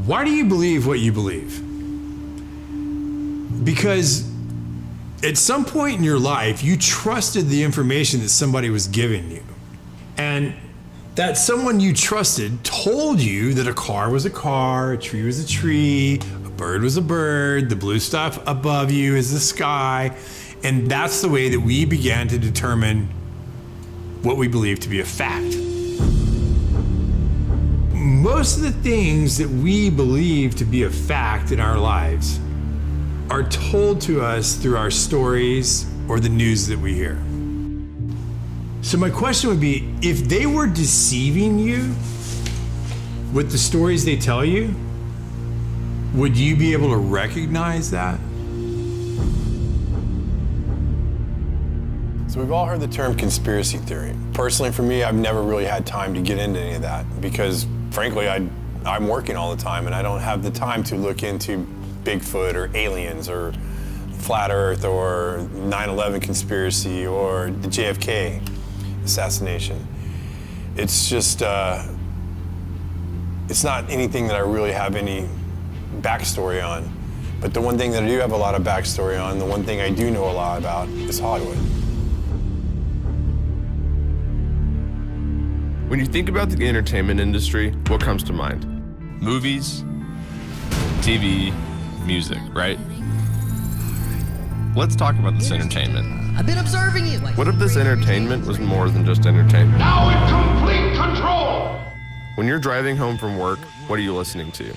Why do you believe what you believe? Because at some point in your life, you trusted the information that somebody was giving you. And that someone you trusted told you that a car was a car, a tree was a tree, a bird was a bird, the blue stuff above you is the sky. And that's the way that we began to determine what we believe to be a fact. Most of the things that we believe to be a fact in our lives are told to us through our stories or the news that we hear. So my question would be, if they were deceiving you with the stories they tell you, would you be able to recognize that? So we've all heard the term conspiracy theory. Personally, for me, I've never really had time to get into any of that because, frankly, I'm working all the time and I don't have the time to look into Bigfoot or aliens or flat Earth or 9/11 conspiracy or the JFK assassination. It's just, it's not anything that I really have any backstory on. But the one thing that I do have a lot of backstory on, the one thing I do know a lot about is Hollywood. When you think about the entertainment industry, what comes to mind? Movies, TV, music, right? Let's talk about this entertainment. I've been observing you. What if this entertainment was more than just entertainment? Now in complete control! When you're driving home from work, what are you listening to?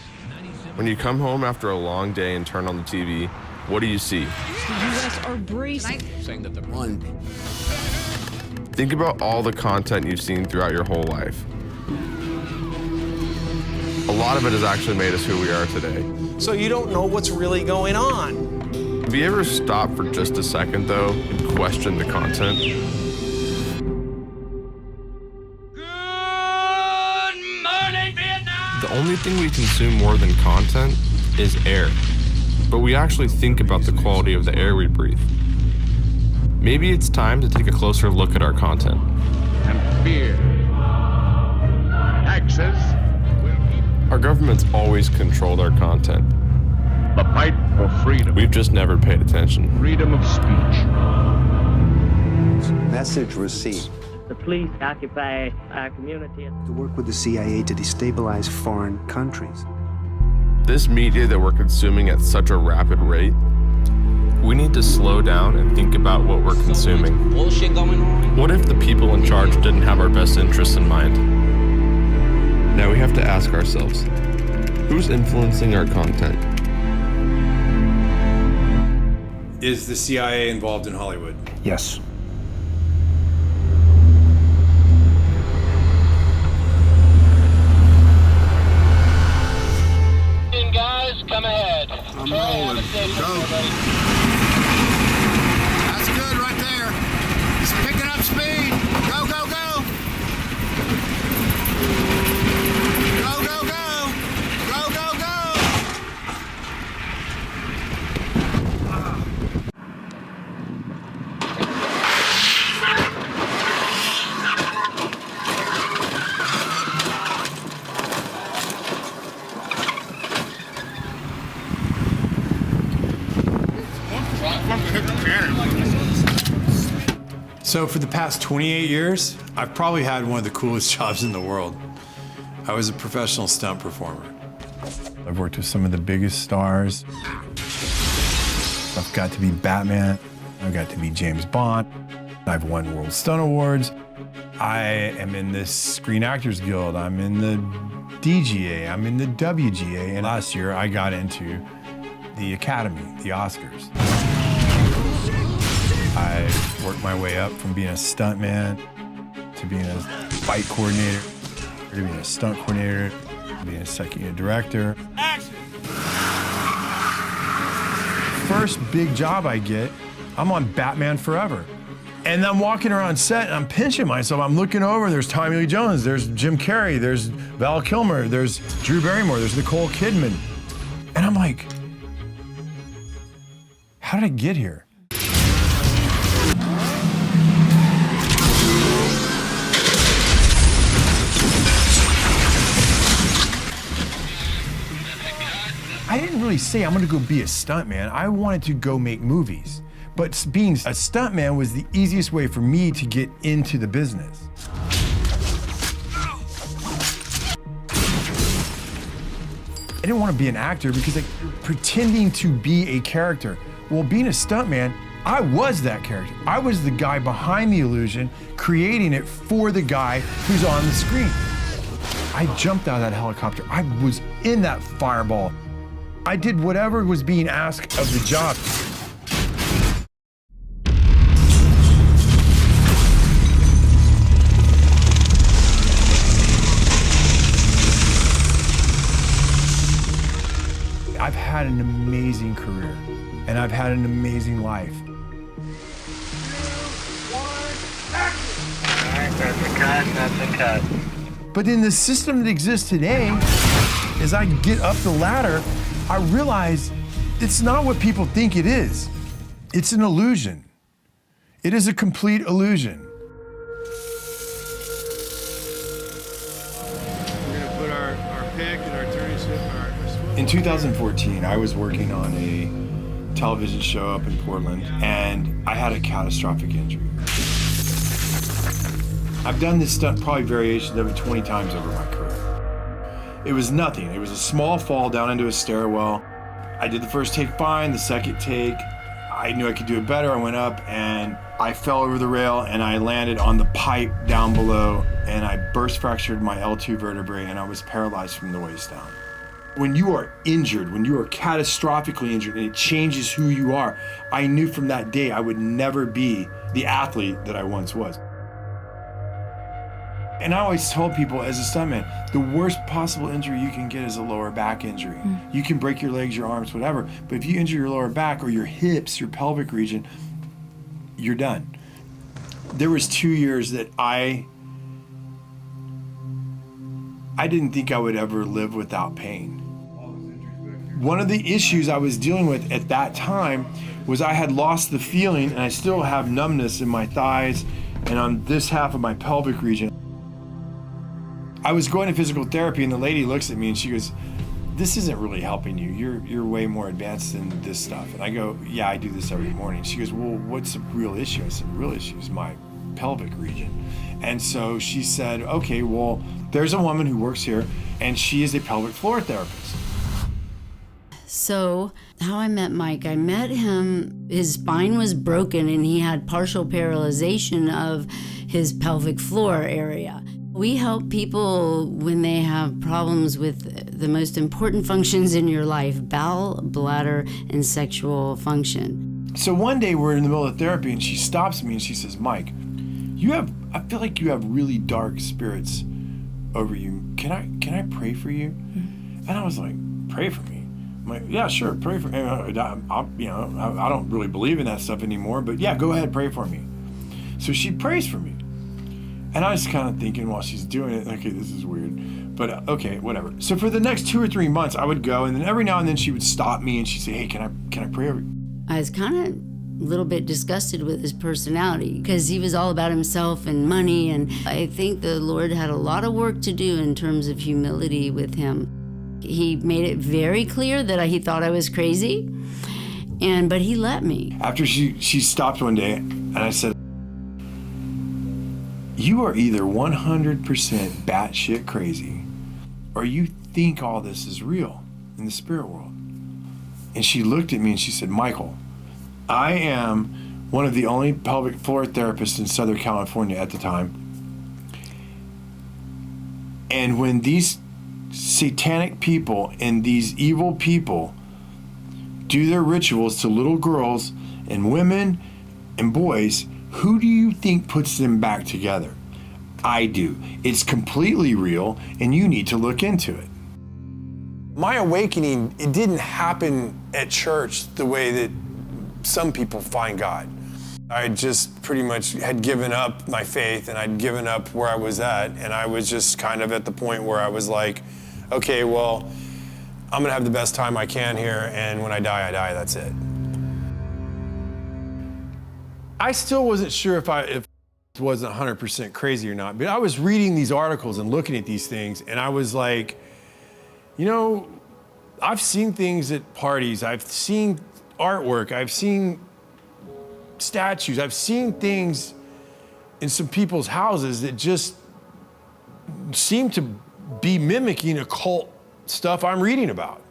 When you come home after a long day and turn on the TV, what do you see? The U.S. are bracing. Saying that the one. Think about all the content you've seen throughout your whole life. A lot of it has actually made us who we are today. So you don't know what's really going on. Have you ever stopped for just a second, though, and questioned the content? Good morning, Vietnam! The only thing we consume more than content is air. But we actually think about the quality of the air we breathe. Maybe it's time to take a closer look at our content. And fear. Taxes will keep Our government's always controlled our content. the fight for freedom. We've just never paid attention. Freedom of speech. Message received. The police occupy our community. To work with the CIA to destabilize foreign countries. This media that we're consuming at such a rapid rate, we need to slow down and think about what we're consuming. Bullshit going on. What if the people in charge didn't have our best interests in mind? Now we have to ask ourselves, who's influencing our content? Is the CIA involved in Hollywood? Yes. Guys, come ahead. I'm rolling. Go. That's good right there. It's picking up speed. Go, go, go. Go, go, go. Go, go, go. So for the past 28 years, I've probably had one of the coolest jobs in the world. I was a professional stunt performer. I've worked with some of the biggest stars. I've got to be Batman. I've got to be James Bond. I've won World Stunt Awards. I am in the Screen Actors Guild. I'm in the DGA. I'm in the WGA. And last year, I got into the Academy, the Oscars. I worked my way up from being a stuntman to being a fight coordinator, to being a stunt coordinator, to being a second unit director. Action! First big job I get, I'm on Batman Forever. And I'm walking around set and I'm pinching myself. I'm looking over, there's Tommy Lee Jones, there's Jim Carrey, there's Val Kilmer, there's Drew Barrymore, there's Nicole Kidman. And I'm like, how did I get here? I didn't really say I'm gonna go be a stuntman. I wanted to go make movies. But being a stuntman was the easiest way for me to get into the business. I didn't want to be an actor because like pretending to be a character. Well, being a stuntman, I was that character. I was the guy behind the illusion, creating it for the guy who's on the screen. I jumped out of that helicopter. I was in that fireball. I did whatever was being asked of the job. I've had an amazing career, and I've had an amazing life. 2, 1, action! All right, that's a cut. But in the system that exists today, as I get up the ladder, I realize it's not what people think it is. It's an illusion. It is a complete illusion. We're gonna put our pick and our turning shift, our In 2014, I was working on a television show up in Portland, and I had a catastrophic injury. I've done this stunt, probably variations of it 20 times over my career. It was nothing. It was a small fall down into a stairwell. I did the first take fine, the second take, I knew I could do it better. I went up and I fell over the rail and I landed on the pipe down below and I burst fractured my L2 vertebrae and I was paralyzed from the waist down. When you are injured, when you are catastrophically injured and it changes who you are, I knew from that day I would never be the athlete that I once was. And I always told people as a stuntman, the worst possible injury you can get is a lower back injury. You can break your legs, your arms, whatever, but if you injure your lower back or your hips, your pelvic region, you're done. There was 2 years that I didn't think I would ever live without pain. One of the issues I was dealing with at that time was I had lost the feeling, and I still have numbness in my thighs and on this half of my pelvic region. I was going to physical therapy and the lady looks at me and she goes, "This isn't really helping you. You're way more advanced than this stuff." And I go, "Yeah, I do this every morning." She goes, "Well, what's the real issue?" I said, "The real issue is my pelvic region." And so she said, "Okay, well, there's a woman who works here and she is a pelvic floor therapist." So how I met Mike, I met him, his spine was broken and he had partial paralyzation of his pelvic floor area. We help people when they have problems with the most important functions in your life, bowel, bladder, and sexual function. So one day we're in the middle of therapy and she stops me and she says, "Mike, I feel like you have really dark spirits over you. Can I pray for you?" And I was like, "Pray for me?" I'm like, "Yeah, sure, pray for me. I don't really believe in that stuff anymore, but yeah, go ahead, pray for me." So she prays for me. And I was kind of thinking while she's doing it, okay, this is weird, but okay, whatever. So for the next 2 or 3 months, I would go, and then every now and then she would stop me and she'd say, "Hey, can I pray over you?" I was kind of a little bit disgusted with his personality because he was all about himself and money, and I think the Lord had a lot of work to do in terms of humility with him. He made it very clear that he thought I was crazy, but he let me. After she stopped one day, and I said, "You are either 100% batshit crazy, or you think all this is real in the spirit world." And she looked at me and she said, "Michael, I am one of the only pelvic floor therapists in Southern California at the time. And when these satanic people and these evil people do their rituals to little girls and women and boys, who do you think puts them back together? I do. It's completely real, and you need to look into it." My awakening, it didn't happen at church the way that some people find God. I just pretty much had given up my faith and I'd given up where I was at, and I was just kind of at the point where I was like, okay, well, I'm gonna have the best time I can here, and when I die, that's it. I still wasn't sure if it wasn't 100% crazy or not, but I was reading these articles and looking at these things, and I was like, I've seen things at parties. I've seen artwork. I've seen statues. I've seen things in some people's houses that just seem to be mimicking occult stuff I'm reading about.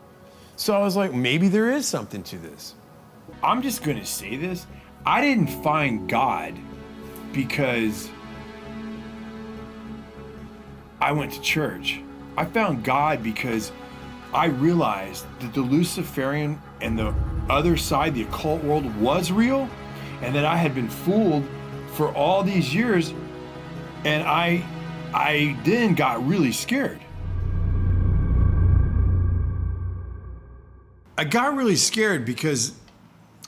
So I was like, maybe there is something to this. I'm just gonna say this. I didn't find God because I went to church. I found God because I realized that the Luciferian and the other side, the occult world, was real, and that I had been fooled for all these years, and I then got really scared. I got really scared because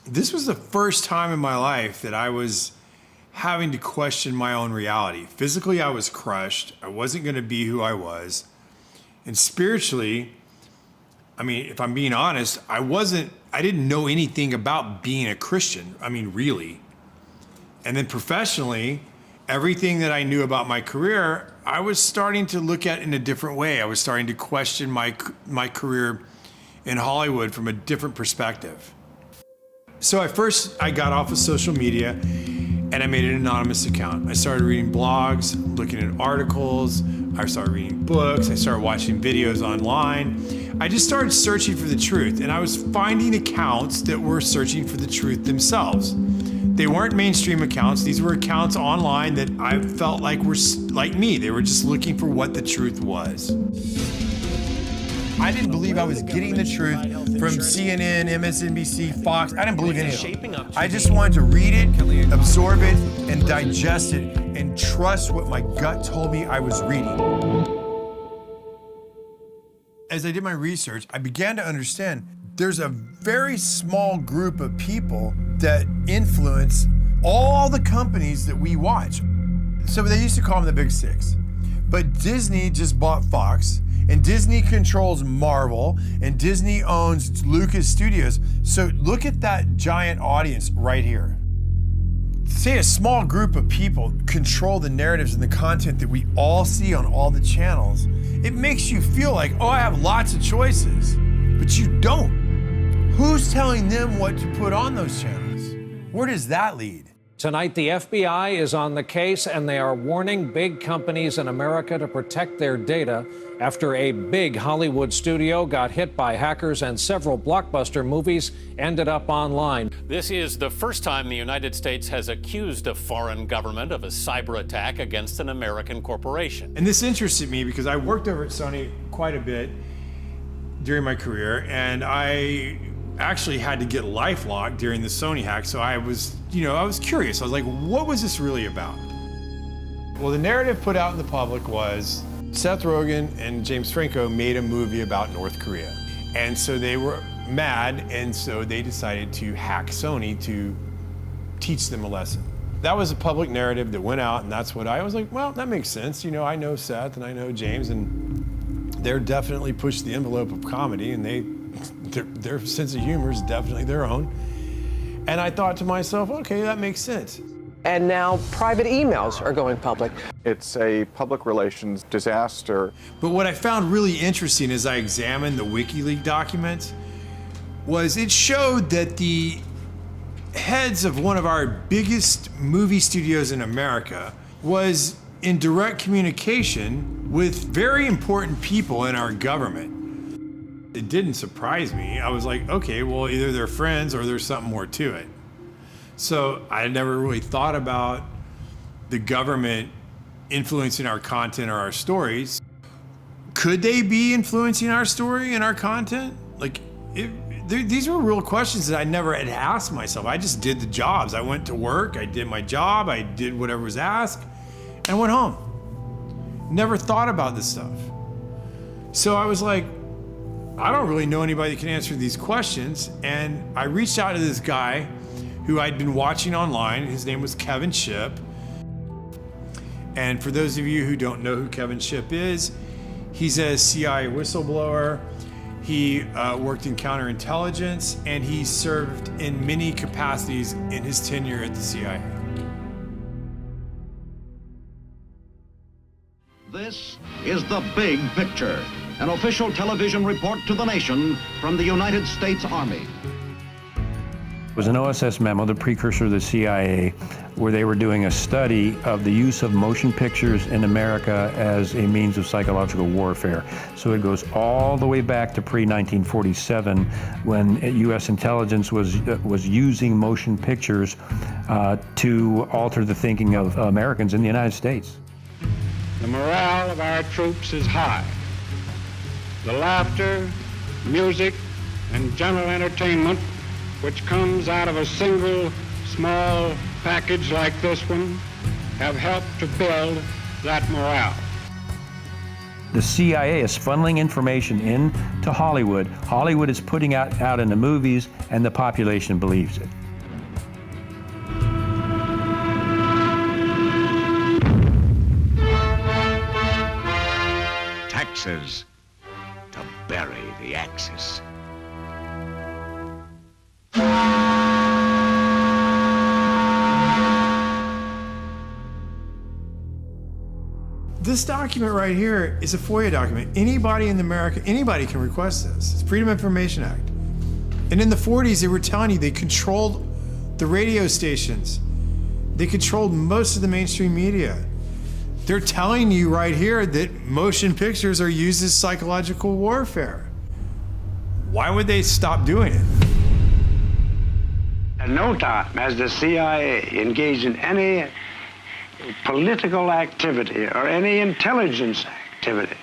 this was the first time in my life that I was having to question my own reality. Physically, I was crushed. I wasn't going to be who I was. And spiritually, I mean, if I'm being honest, I didn't know anything about being a Christian. I mean, really. And then professionally, everything that I knew about my career, I was starting to look at in a different way. I was starting to question my career in Hollywood from a different perspective. So I got off of social media and I made an anonymous account. I started reading blogs, looking at articles. I started reading books. I started watching videos online. I just started searching for the truth, and I was finding accounts that were searching for the truth themselves. They weren't mainstream accounts. These were accounts online that I felt like were like me. They were just looking for what the truth was. I didn't believe I was getting the truth from CNN, MSNBC, Fox. I didn't believe any of them. I just wanted to read it, absorb it, and digest it, and trust what my gut told me I was reading. As I did my research, I began to understand there's a very small group of people that influence all the companies that we watch. So they used to call them the Big Six. But Disney just bought Fox, and Disney controls Marvel, and Disney owns Lucas Studios. So look at that giant audience right here. Say a small group of people control the narratives and the content that we all see on all the channels. It makes you feel like, oh, I have lots of choices, but you don't. Who's telling them what to put on those channels? Where does that lead? Tonight, the FBI is on the case, and they are warning big companies in America to protect their data after a big Hollywood studio got hit by hackers and several blockbuster movies ended up online. This is the first time the United States has accused a foreign government of a cyber attack against an American corporation. And this interested me because I worked over at Sony quite a bit during my career, and I actually had to get LifeLock during the Sony hack, so I was curious. I was like, what was this really about? Well, the narrative put out in the public was Seth Rogen and James Franco made a movie about North Korea. And so they were mad, and so they decided to hack Sony to teach them a lesson. That was a public narrative that went out, and that's what I was like, well, that makes sense. You know, I know Seth and I know James, and they're definitely pushed the envelope of comedy, and their sense of humor is definitely their own. And I thought to myself, okay, that makes sense. And now private emails are going public. It's a public relations disaster. But what I found really interesting as I examined the WikiLeaks documents was it showed that the heads of one of our biggest movie studios in America was in direct communication with very important people in our government. It didn't surprise me. I was like, okay, well, either they're friends or there's something more to it. So I never really thought about the government influencing our content or our stories. Could they be influencing our story and our content? These were real questions that I never had asked myself. I just did the jobs. I went to work, I did my job, I did whatever was asked, and went home. Never thought about this stuff. So I was like, I don't really know anybody that can answer these questions. And I reached out to this guy who I'd been watching online. His name was Kevin Shipp. And for those of you who don't know who Kevin Shipp is, he's a CIA whistleblower. He worked in counterintelligence, and he served in many capacities in his tenure at the CIA. This is the big picture. An official television report to the nation from the United States Army. It was an OSS memo, the precursor to the CIA, where they were doing a study of the use of motion pictures in America as a means of psychological warfare. So it goes all the way back to pre-1947, when U.S. intelligence was using motion pictures to alter the thinking of Americans in the United States. The morale of our troops is high. The laughter, music, and general entertainment which comes out of a single small package like this one have helped to build that morale. The CIA is funneling information into Hollywood. Hollywood is putting out in the movies, and the population believes it. Taxes to bury the Axis. This document right here is a FOIA document. Anybody in America, anybody can request this. It's Freedom of Information Act. And in the 40s, they were telling you they controlled the radio stations. They controlled most of the mainstream media. They're telling you right here that motion pictures are used as psychological warfare. Why would they stop doing it? At no time has the CIA engaged in any political activity or any intelligence activity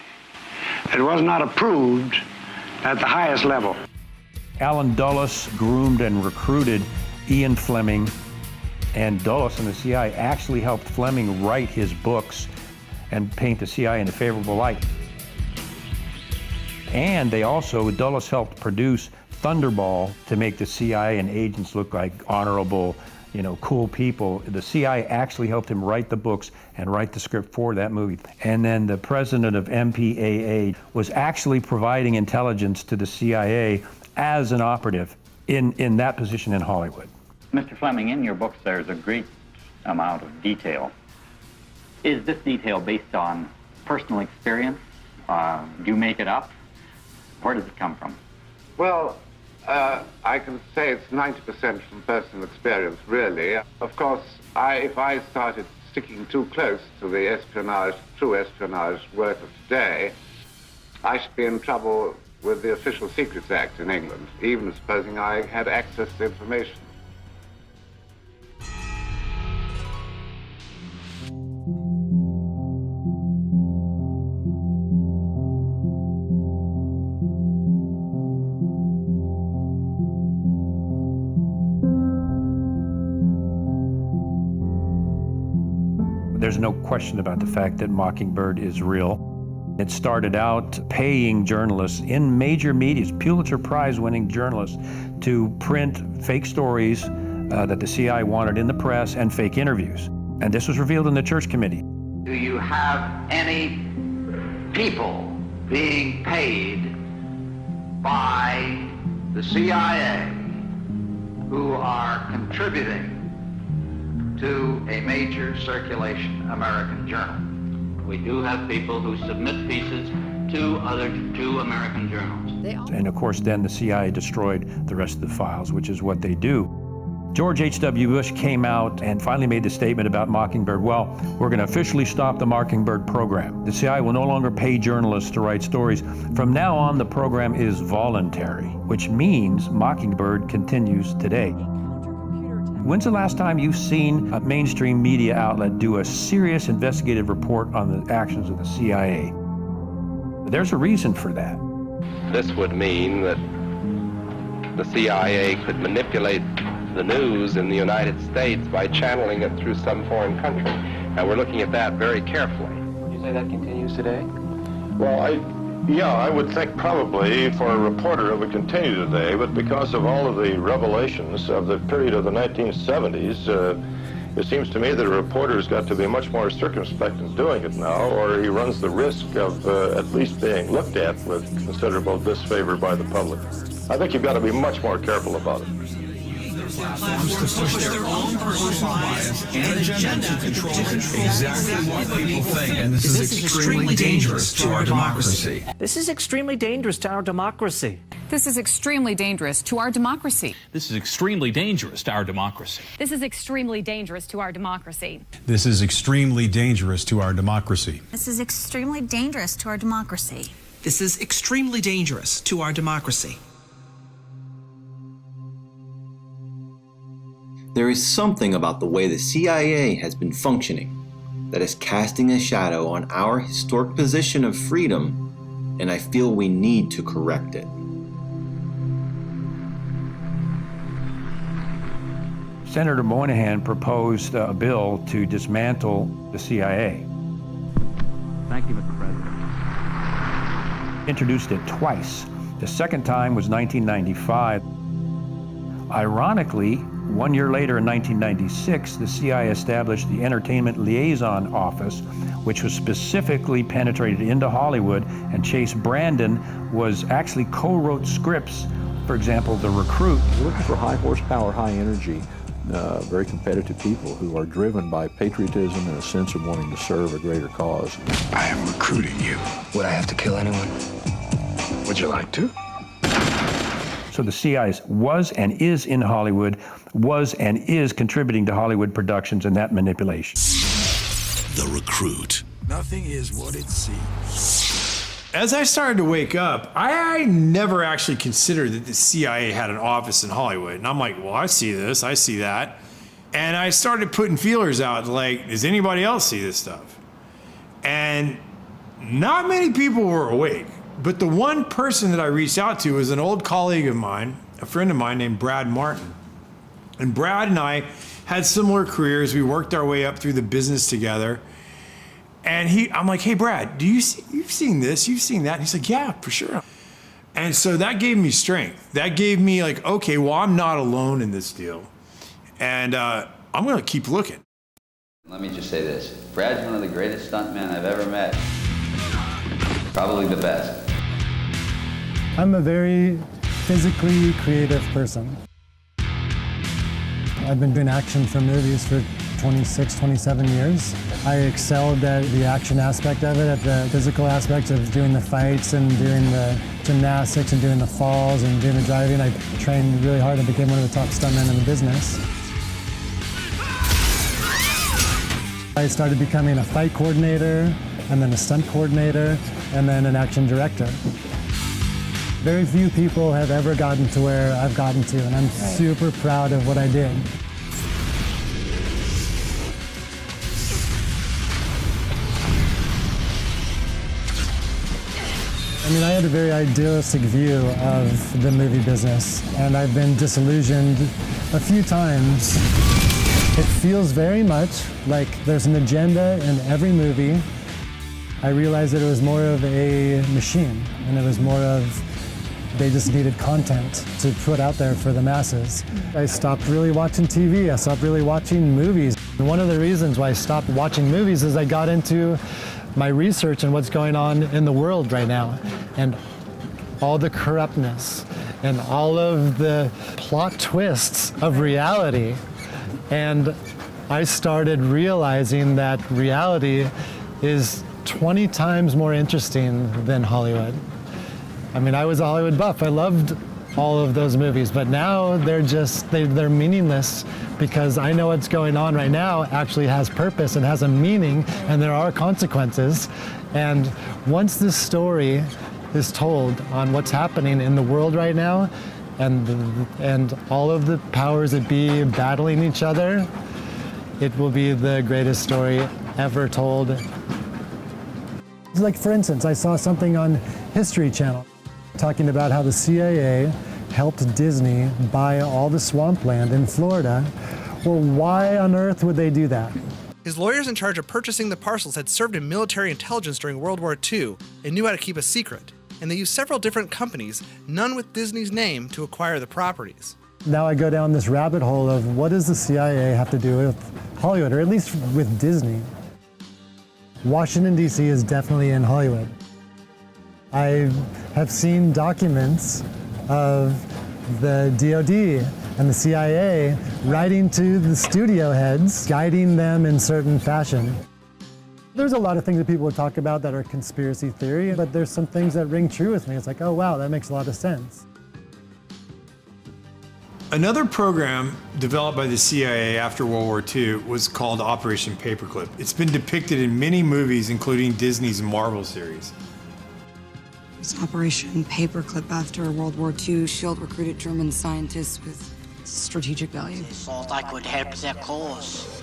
that was not approved at the highest level. Alan Dulles groomed and recruited Ian Fleming, and Dulles and the CIA actually helped Fleming write his books and paint the CIA in a favorable light. And they also, Dulles helped produce Thunderball to make the CIA and agents look like honorable, cool people. The CIA actually helped him write the books and write the script for that movie. And then the president of MPAA was actually providing intelligence to the CIA as an operative in that position in Hollywood. Mr. Fleming, in your books there's a great amount of detail. Is this detail based on personal experience? Do you make it up? Where does it come from? Well, I can say it's 90% from personal experience, really. Of course, if I started sticking too close to the true espionage work of today, I should be in trouble with the Official Secrets Act in England, even supposing I had access to information. There's no question about the fact that Mockingbird is real. It started out paying journalists in major media, Pulitzer Prize-winning journalists, to print fake stories that the CIA wanted in the press and fake interviews. And this was revealed in the Church Committee. Do you have any people being paid by the CIA who are contributing to a major circulation American journal? We do have people who submit pieces to American journals. And of course, then the CIA destroyed the rest of the files, which is what they do. George H.W. Bush came out and finally made the statement about Mockingbird. Well, we're going to officially stop the Mockingbird program. The CIA will no longer pay journalists to write stories. From now on, the program is voluntary, which means Mockingbird continues today. When's the last time you've seen a mainstream media outlet do a serious investigative report on the actions of the CIA? There's a reason for that. This would mean that the CIA could manipulate the news in the United States by channeling it through some foreign country. And we're looking at that very carefully. Would you say that continues today? Well, I would think probably for a reporter it would continue today, but because of all of the revelations of the period of the 1970s, it seems to me that a reporter's got to be much more circumspect in doing it now, or he runs the risk of at least being looked at with considerable disfavor by the public. I think you've got to be much more careful about it. platforms to push their own personal bias and agenda to control exactly what people think. And this is extremely dangerous to our democracy. This is extremely dangerous to our democracy. This is extremely dangerous to our democracy. This is extremely dangerous to our democracy. This is extremely dangerous to our democracy. This is extremely dangerous to our democracy. This is extremely dangerous to our democracy. This is extremely dangerous to our democracy. There is something about the way the CIA has been functioning that is casting a shadow on our historic position of freedom, and I feel we need to correct it. Senator Moynihan proposed a bill to dismantle the CIA. Thank you, Mr. President. Introduced it twice. The second time was 1995. Ironically, 1 year later in 1996, the CIA established the Entertainment Liaison Office, which was specifically penetrated into Hollywood, and Chase Brandon was actually co-wrote scripts, for example, The Recruit. We're looking for high horsepower, high energy, very competitive people who are driven by patriotism and a sense of wanting to serve a greater cause. I am recruiting you. Would I have to kill anyone? Would you like to? So the CIA was and is in Hollywood, was and is contributing to Hollywood productions and that manipulation. The Recruit. Nothing is what it seems. As I started to wake up, I never actually considered that the CIA had an office in Hollywood. And I'm like, well, I see this, I see that. And I started putting feelers out, like, does anybody else see this stuff? And not many people were awake. But the one person that I reached out to was an old colleague of mine, a friend of mine named Brad Martin. And Brad and I had similar careers. We worked our way up through the business together. And I'm like, hey, Brad, you've seen this, you've seen that? And he's like, yeah, for sure. And so that gave me strength. That gave me like, okay, well, I'm not alone in this deal. And I'm gonna keep looking. Let me just say this. Brad's one of the greatest stuntmen I've ever met. Probably the best. I'm a very physically creative person. I've been doing action for movies for 26, 27 years. I excelled at the action aspect of it, at the physical aspect of doing the fights and doing the gymnastics and doing the falls and doing the driving. I trained really hard and became one of the top stuntmen in the business. I started becoming a fight coordinator, and then a stunt coordinator, and then an action director. Very few people have ever gotten to where I've gotten to, and I'm super proud of what I did. I mean, I had a very idealistic view of the movie business, and I've been disillusioned a few times. It feels very much like there's an agenda in every movie. I realized that it was more of a machine, and it was more of they just needed content to put out there for the masses. I stopped really watching TV. I stopped really watching movies. And one of the reasons why I stopped watching movies is I got into my research and what's going on in the world right now, and all the corruptness and all of the plot twists of reality. And I started realizing that reality is 20 times more interesting than Hollywood. I mean, I was a Hollywood buff. I loved all of those movies, but now they're meaningless because I know what's going on right now actually has purpose and has a meaning, and there are consequences. And once this story is told on what's happening in the world right now, and all of the powers that be battling each other, it will be the greatest story ever told. Like, for instance, I saw something on History Channel talking about how the CIA helped Disney buy all the swampland in Florida. Well, why on earth would they do that? His lawyers in charge of purchasing the parcels had served in military intelligence during World War II and knew how to keep a secret. And they used several different companies, none with Disney's name, to acquire the properties. Now I go down this rabbit hole of what does the CIA have to do with Hollywood, or at least with Disney? Washington, D.C. is definitely in Hollywood. I have seen documents of the DoD and the CIA writing to the studio heads, guiding them in certain fashion. There's a lot of things that people would talk about that are conspiracy theory, but there's some things that ring true with me. It's like, oh wow, that makes a lot of sense. Another program developed by the CIA after World War II was called Operation Paperclip. It's been depicted in many movies, including Disney's Marvel series. It's Operation Paperclip after World War II. SHIELD recruited German scientists with strategic value. Thought I could help their cause.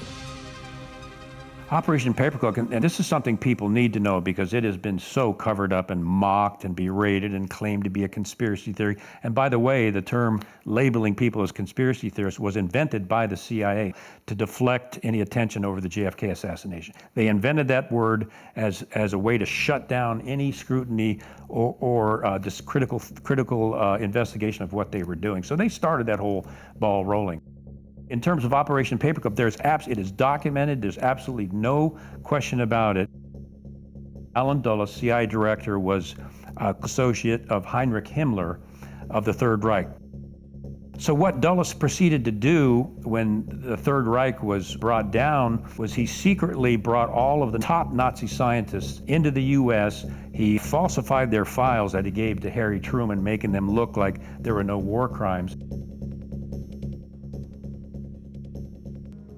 Operation Paperclip, and this is something people need to know because it has been so covered up and mocked and berated and claimed to be a conspiracy theory. And by the way, the term labeling people as conspiracy theorists was invented by the CIA to deflect any attention over the JFK assassination. They invented that word as a way to shut down any scrutiny or this critical investigation of what they were doing. So they started that whole ball rolling. In terms of Operation Paperclip, it is documented. There's absolutely no question about it. Alan Dulles, CIA director, was an associate of Heinrich Himmler of the Third Reich. So what Dulles proceeded to do when the Third Reich was brought down was he secretly brought all of the top Nazi scientists into the U.S. He falsified their files that he gave to Harry Truman, making them look like there were no war crimes.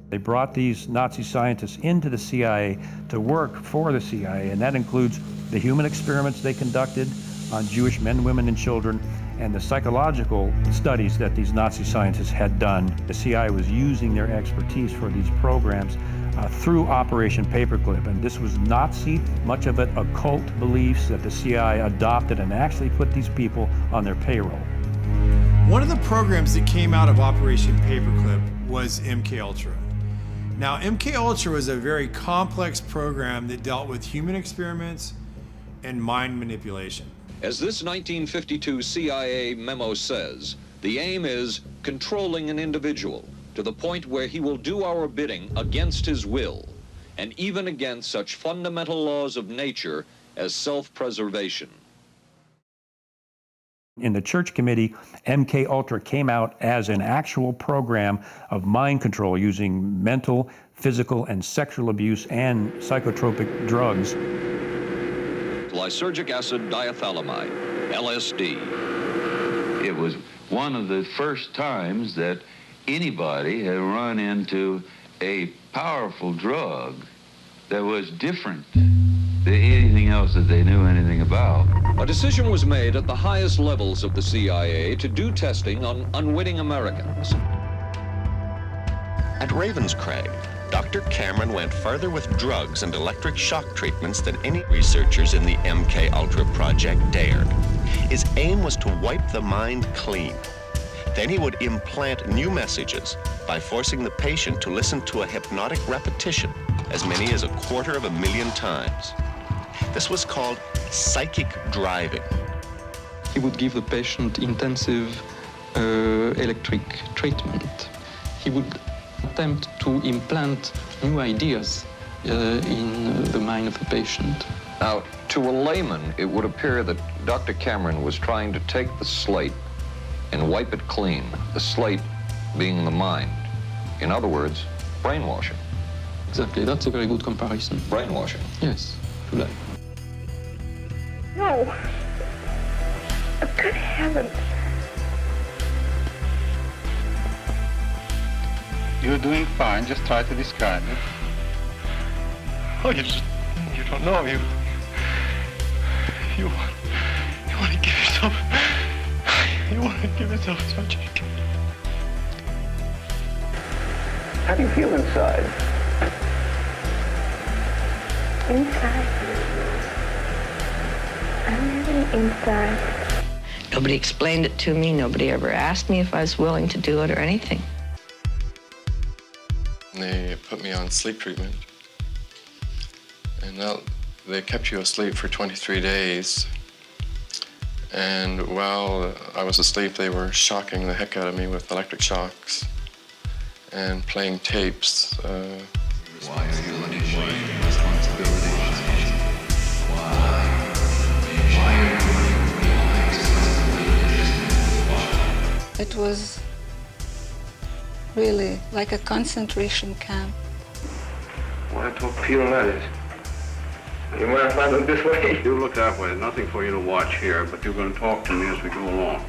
They brought these Nazi scientists into the CIA to work for the CIA, and that includes the human experiments they conducted on Jewish men, women, and children, and the psychological studies that these Nazi scientists had done. The CIA was using their expertise for these programs through Operation Paperclip, and this was Nazi, much of it occult beliefs that the CIA adopted and actually put these people on their payroll. One of the programs that came out of Operation Paperclip was MKUltra. Now, MKUltra was a very complex program that dealt with human experiments and mind manipulation. As this 1952 CIA memo says, the aim is controlling an individual to the point where he will do our bidding against his will, and even against such fundamental laws of nature as self-preservation. In the Church Committee, MKUltra came out as an actual program of mind control using mental, physical, and sexual abuse and psychotropic drugs. Lysergic acid diethylamide, LSD. It was one of the first times that anybody had run into a powerful drug that was different than anything else that they knew anything about. A decision was made at the highest levels of the CIA to do testing on unwitting Americans. At Ravenscraig, Dr. Cameron went further with drugs and electric shock treatments than any researchers in the MKUltra project dared. His aim was to wipe the mind clean. Then he would implant new messages by forcing the patient to listen to a hypnotic repetition as many as 250,000 times. This was called psychic driving. He would give the patient intensive electric treatment. He would attempt to implant new ideas in the mind of the patient. Now, to a layman, it would appear that Dr. Cameron was trying to take the slate and wipe it clean, the slate being the mind. In other words, brainwashing. Exactly, that's a very good comparison. Brainwashing. Yes, to that. No. Oh, good heavens. You're doing fine, just try to describe it. Oh, you don't know, you want to give yourself such a... How do you feel inside? Inside? I'm living inside. Nobody explained it to me. Nobody ever asked me if I was willing to do it or anything. They put me on sleep treatment. And they kept you asleep for 23 days. And while I was asleep, they were shocking the heck out of me with electric shocks and playing tapes. Why are you letting blame responsibility? Why are you letting responsibility? It was really, like a concentration camp. What a torpedo that is. You mind if I look this way? You look that way. There's nothing for you to watch here, but you're going to talk to me as we go along.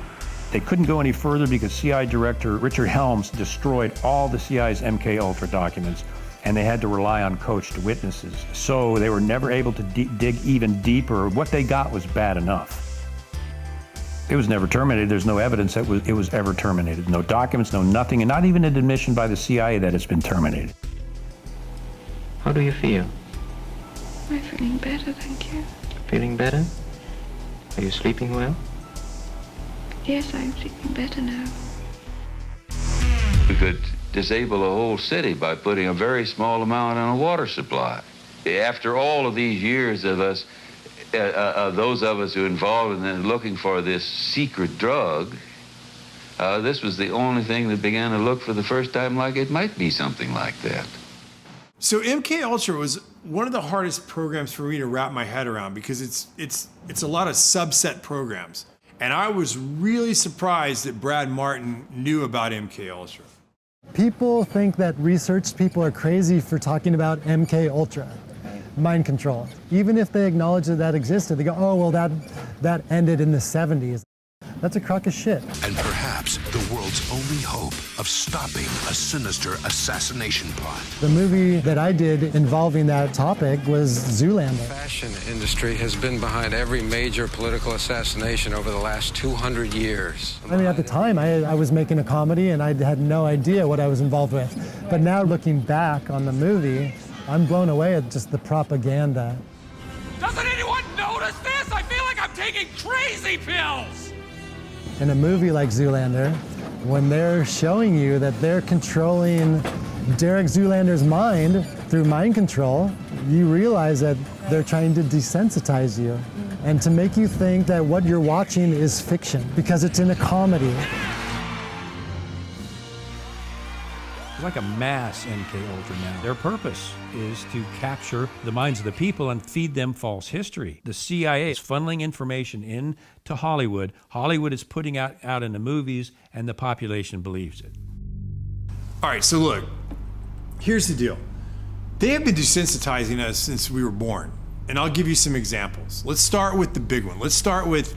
They couldn't go any further because CIA Director Richard Helms destroyed all the CIA's MK-Ultra documents, and they had to rely on coached witnesses. So they were never able to dig even deeper. What they got was bad enough. It was never terminated. There's no evidence that it was ever terminated. No documents, no nothing, and not even an admission by the CIA that it's been terminated. How do you feel? I'm feeling better, thank you. Feeling better? Are you sleeping well? Yes, I'm sleeping better now. We could disable a whole city by putting a very small amount on a water supply. After all of these years of us, those of us who are involved in looking for this secret drug, this was the only thing that began to look for the first time like it might be something like that. So MK-Ultra was one of the hardest programs for me to wrap my head around because it's a lot of subset programs. And I was really surprised that Brad Martin knew about MK-Ultra. People think that research people are crazy for talking about MK-Ultra, mind control. Even if they acknowledge that that existed, they go, oh, well, that ended in the 70s. That's a crock of shit. And perhaps the world's only hope of stopping a sinister assassination plot. The movie that I did involving that topic was Zoolander. The fashion industry has been behind every major political assassination over the last 200 years. I mean, at the time, I was making a comedy and I had no idea what I was involved with. But now looking back on the movie, I'm blown away at just the propaganda. Doesn't anyone notice this? I feel like I'm taking crazy pills! In a movie like Zoolander, when they're showing you that they're controlling Derek Zoolander's mind through mind control, you realize that they're trying to desensitize you and to make you think that what you're watching is fiction because it's in a comedy. It's like a mass MK-Ultra now. Their purpose is to capture the minds of the people and feed them false history. The CIA is funneling information into Hollywood. Hollywood is putting out in the movies, and the population believes it. All right, so look, here's the deal. They have been desensitizing us since we were born, and I'll give you some examples. Let's start with the big one. Let's start with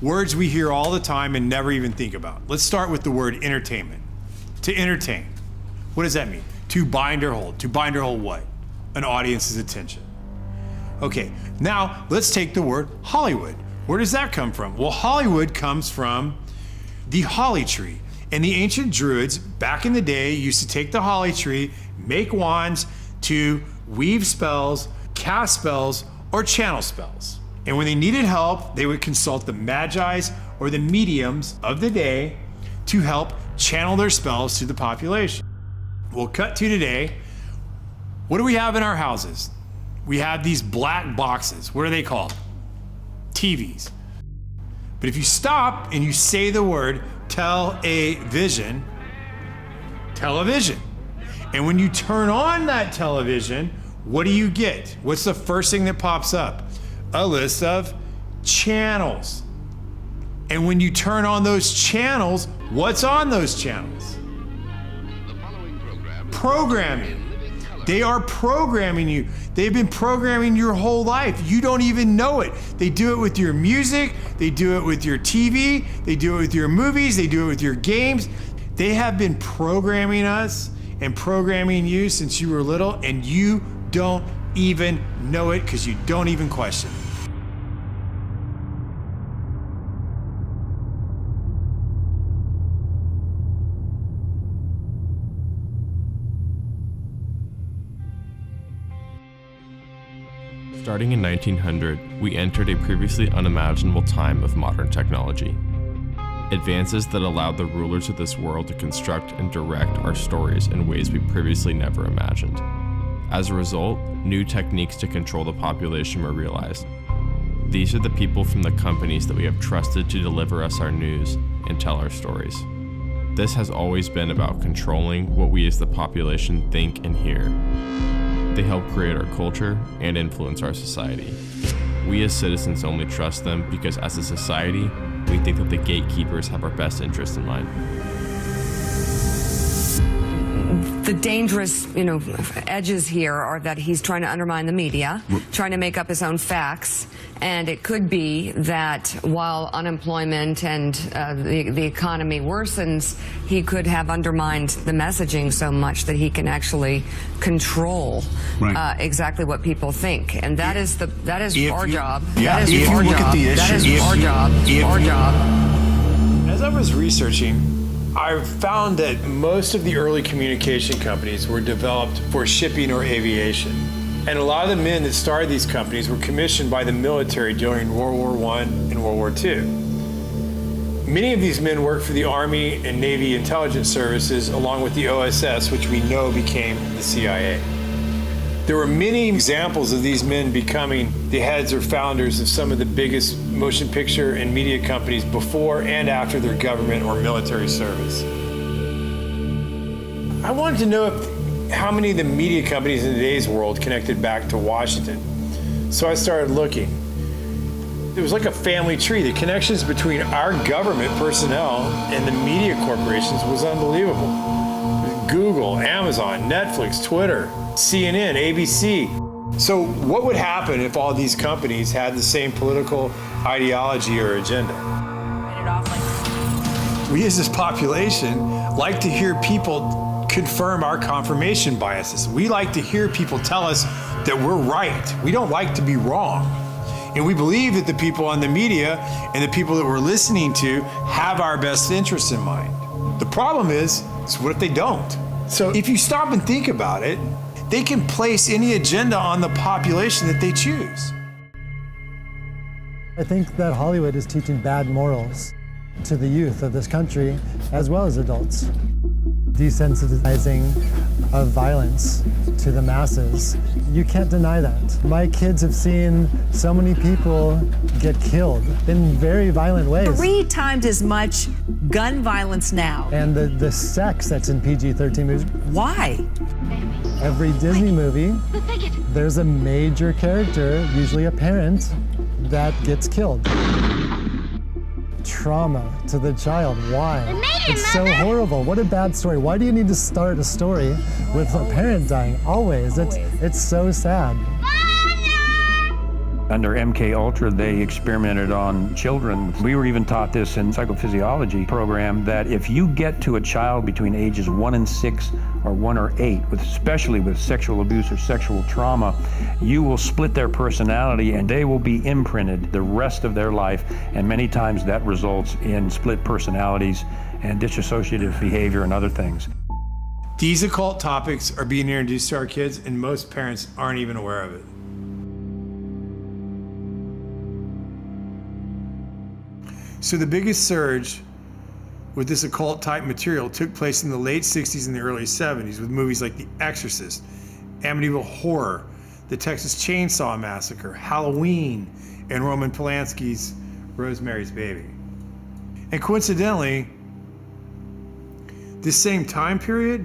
words we hear all the time and never even think about. Let's start with the word entertainment. To entertain. What does that mean? To bind or hold. To bind or hold what? An audience's attention. Okay, now let's take the word Hollywood. Where does that come from? Well, Hollywood comes from the holly tree. And the ancient Druids, back in the day, used to take the holly tree, make wands to weave spells, cast spells, or channel spells. And when they needed help, they would consult the Magi's or the mediums of the day to help channel their spells to the population. We'll cut to today. What do we have in our houses? We have these black boxes. What are they called? TVs. But if you stop and you say the word television, and when you turn on that television, what do you get? What's the first thing that pops up? A list of channels. And when you turn on those channels, what's on those channels? Programming. They are programming you. They've been programming your whole life. You don't even know it. They do it with your music. They do it with your TV. They do it with your movies. They do it with your games. They have been programming us and programming you since you were little, and you don't even know it because you don't even question it. Starting in 1900, we entered a previously unimaginable time of modern technology. Advances that allowed the rulers of this world to construct and direct our stories in ways we previously never imagined. As a result, new techniques to control the population were realized. These are the people from the companies that we have trusted to deliver us our news and tell our stories. This has always been about controlling what we as the population think and hear. They help create our culture and influence our society. We as citizens only trust them because as a society, we think that the gatekeepers have our best interest in mind. The dangerous, edges here are that he's trying to undermine the media, trying to make up his own facts, and it could be that while unemployment and the economy worsens, he could have undermined the messaging so much that he can actually control exactly what people think, and that is our job. That is our job. That is our job. Our job. As I was researching, I've found that most of the early communication companies were developed for shipping or aviation. And a lot of the men that started these companies were commissioned by the military during World War I and World War II. Many of these men worked for the Army and Navy intelligence services along with the OSS, which we know became the CIA. There were many examples of these men becoming the heads or founders of some of the biggest motion picture and media companies before and after their government or military service. I wanted to know how many of the media companies in today's world connected back to Washington. So I started looking. It was like a family tree. The connections between our government personnel and the media corporations was unbelievable. Google, Amazon, Netflix, Twitter, CNN, ABC. So what would happen if all these companies had the same political ideology or agenda? We as this population like to hear people confirm our confirmation biases. We like to hear people tell us that we're right. We don't like to be wrong. And we believe that the people on the media and the people that we're listening to have our best interests in mind. The problem is what if they don't? So if you stop and think about it, they can place any agenda on the population that they choose. I think that Hollywood is teaching bad morals to the youth of this country, as well as adults. Desensitizing of violence to the masses. You can't deny that. My kids have seen so many people get killed in very violent ways. 3 times as much gun violence now. And the sex that's in PG-13 movies. Why? Every Disney movie, there's a major character, usually a parent, that gets killed. Trauma to the child. Why? It's so horrible. What a bad story. Why do you need to start a story with a parent dying? Always. It's so sad. Under MK Ultra, they experimented on children. We were even taught this in psychophysiology program that if you get to a child between ages 1 and 6 or 1 or 8, especially with sexual abuse or sexual trauma, you will split their personality and they will be imprinted the rest of their life. And many times that results in split personalities and dissociative behavior and other things. These occult topics are being introduced to our kids and most parents aren't even aware of it. So the biggest surge with this occult type material took place in the late 60s and the early 70s with movies like The Exorcist, Amityville Horror, The Texas Chainsaw Massacre, Halloween, and Roman Polanski's Rosemary's Baby. And coincidentally, this same time period,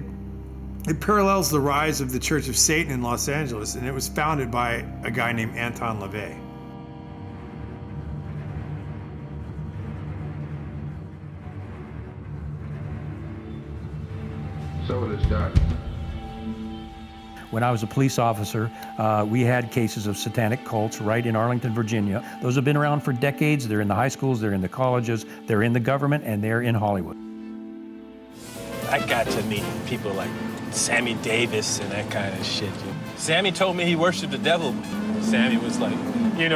it parallels the rise of the Church of Satan in Los Angeles, and it was founded by a guy named Anton LaVey. So it is done. When I was a police officer, we had cases of satanic cults right in Arlington, Virginia. Those have been around for decades. They're in the high schools, they're in the colleges, they're in the government, and they're in Hollywood. I got to meet people like Sammy Davis and that kind of shit. Sammy told me he worshiped the devil. Sammy was like,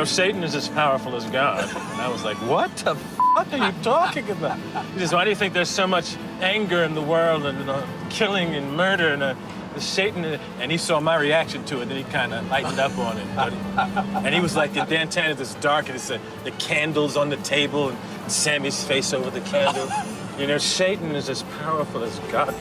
Satan is as powerful as God. And I was like, what the fuck are you talking about? He says, why do you think there's so much anger in the world and killing and murder and Satan? And he saw my reaction to it, and he kind of lightened up on it. And he was like, the Dantana is dark, and it's the candles on the table, and Sammy's face over the candle. Satan is as powerful as God.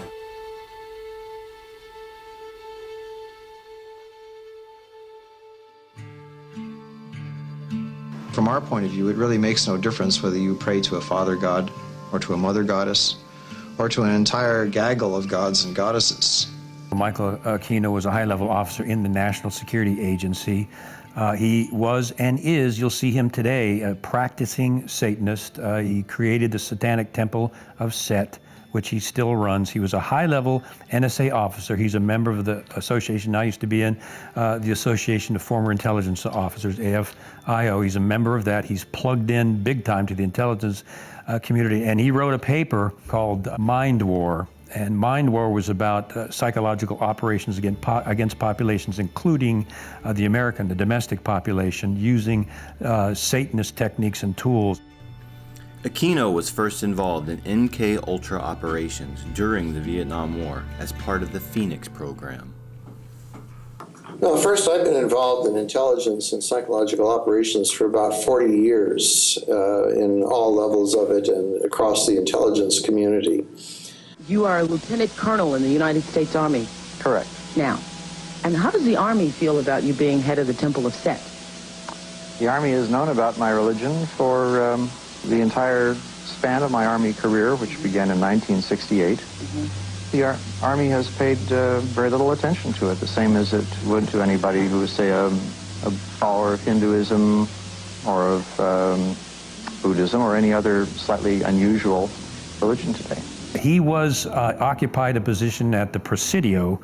From our point of view, it really makes no difference whether you pray to a father god or to a mother goddess or to an entire gaggle of gods and goddesses. Michael Aquino was a high-level officer in the National Security Agency. He was and is, you'll see him today, a practicing Satanist. He created the Satanic Temple of Set, which he still runs. He was a high-level NSA officer. He's a member of the association I used to be in, the Association of Former Intelligence Officers, AFIO. He's a member of that. He's plugged in big time to the intelligence community, and he wrote a paper called Mind War. And Mind War was about psychological operations against populations, including the domestic population, using Satanist techniques and tools. Aquino was first involved in MK-Ultra operations during the Vietnam War as part of the Phoenix program. No, first I've been involved in intelligence and psychological operations for about 40 years in all levels of it and across the intelligence community. You are a lieutenant colonel in the United States Army. Correct. Now, and how does the Army feel about you being head of the Temple of Set? The Army has known about my religion for the entire span of my Army career, which began in 1968. The Army has paid very little attention to it, the same as it would to anybody who was, say, a follower of Hinduism or of Buddhism or any other slightly unusual religion today. He was occupied a position at the Presidio,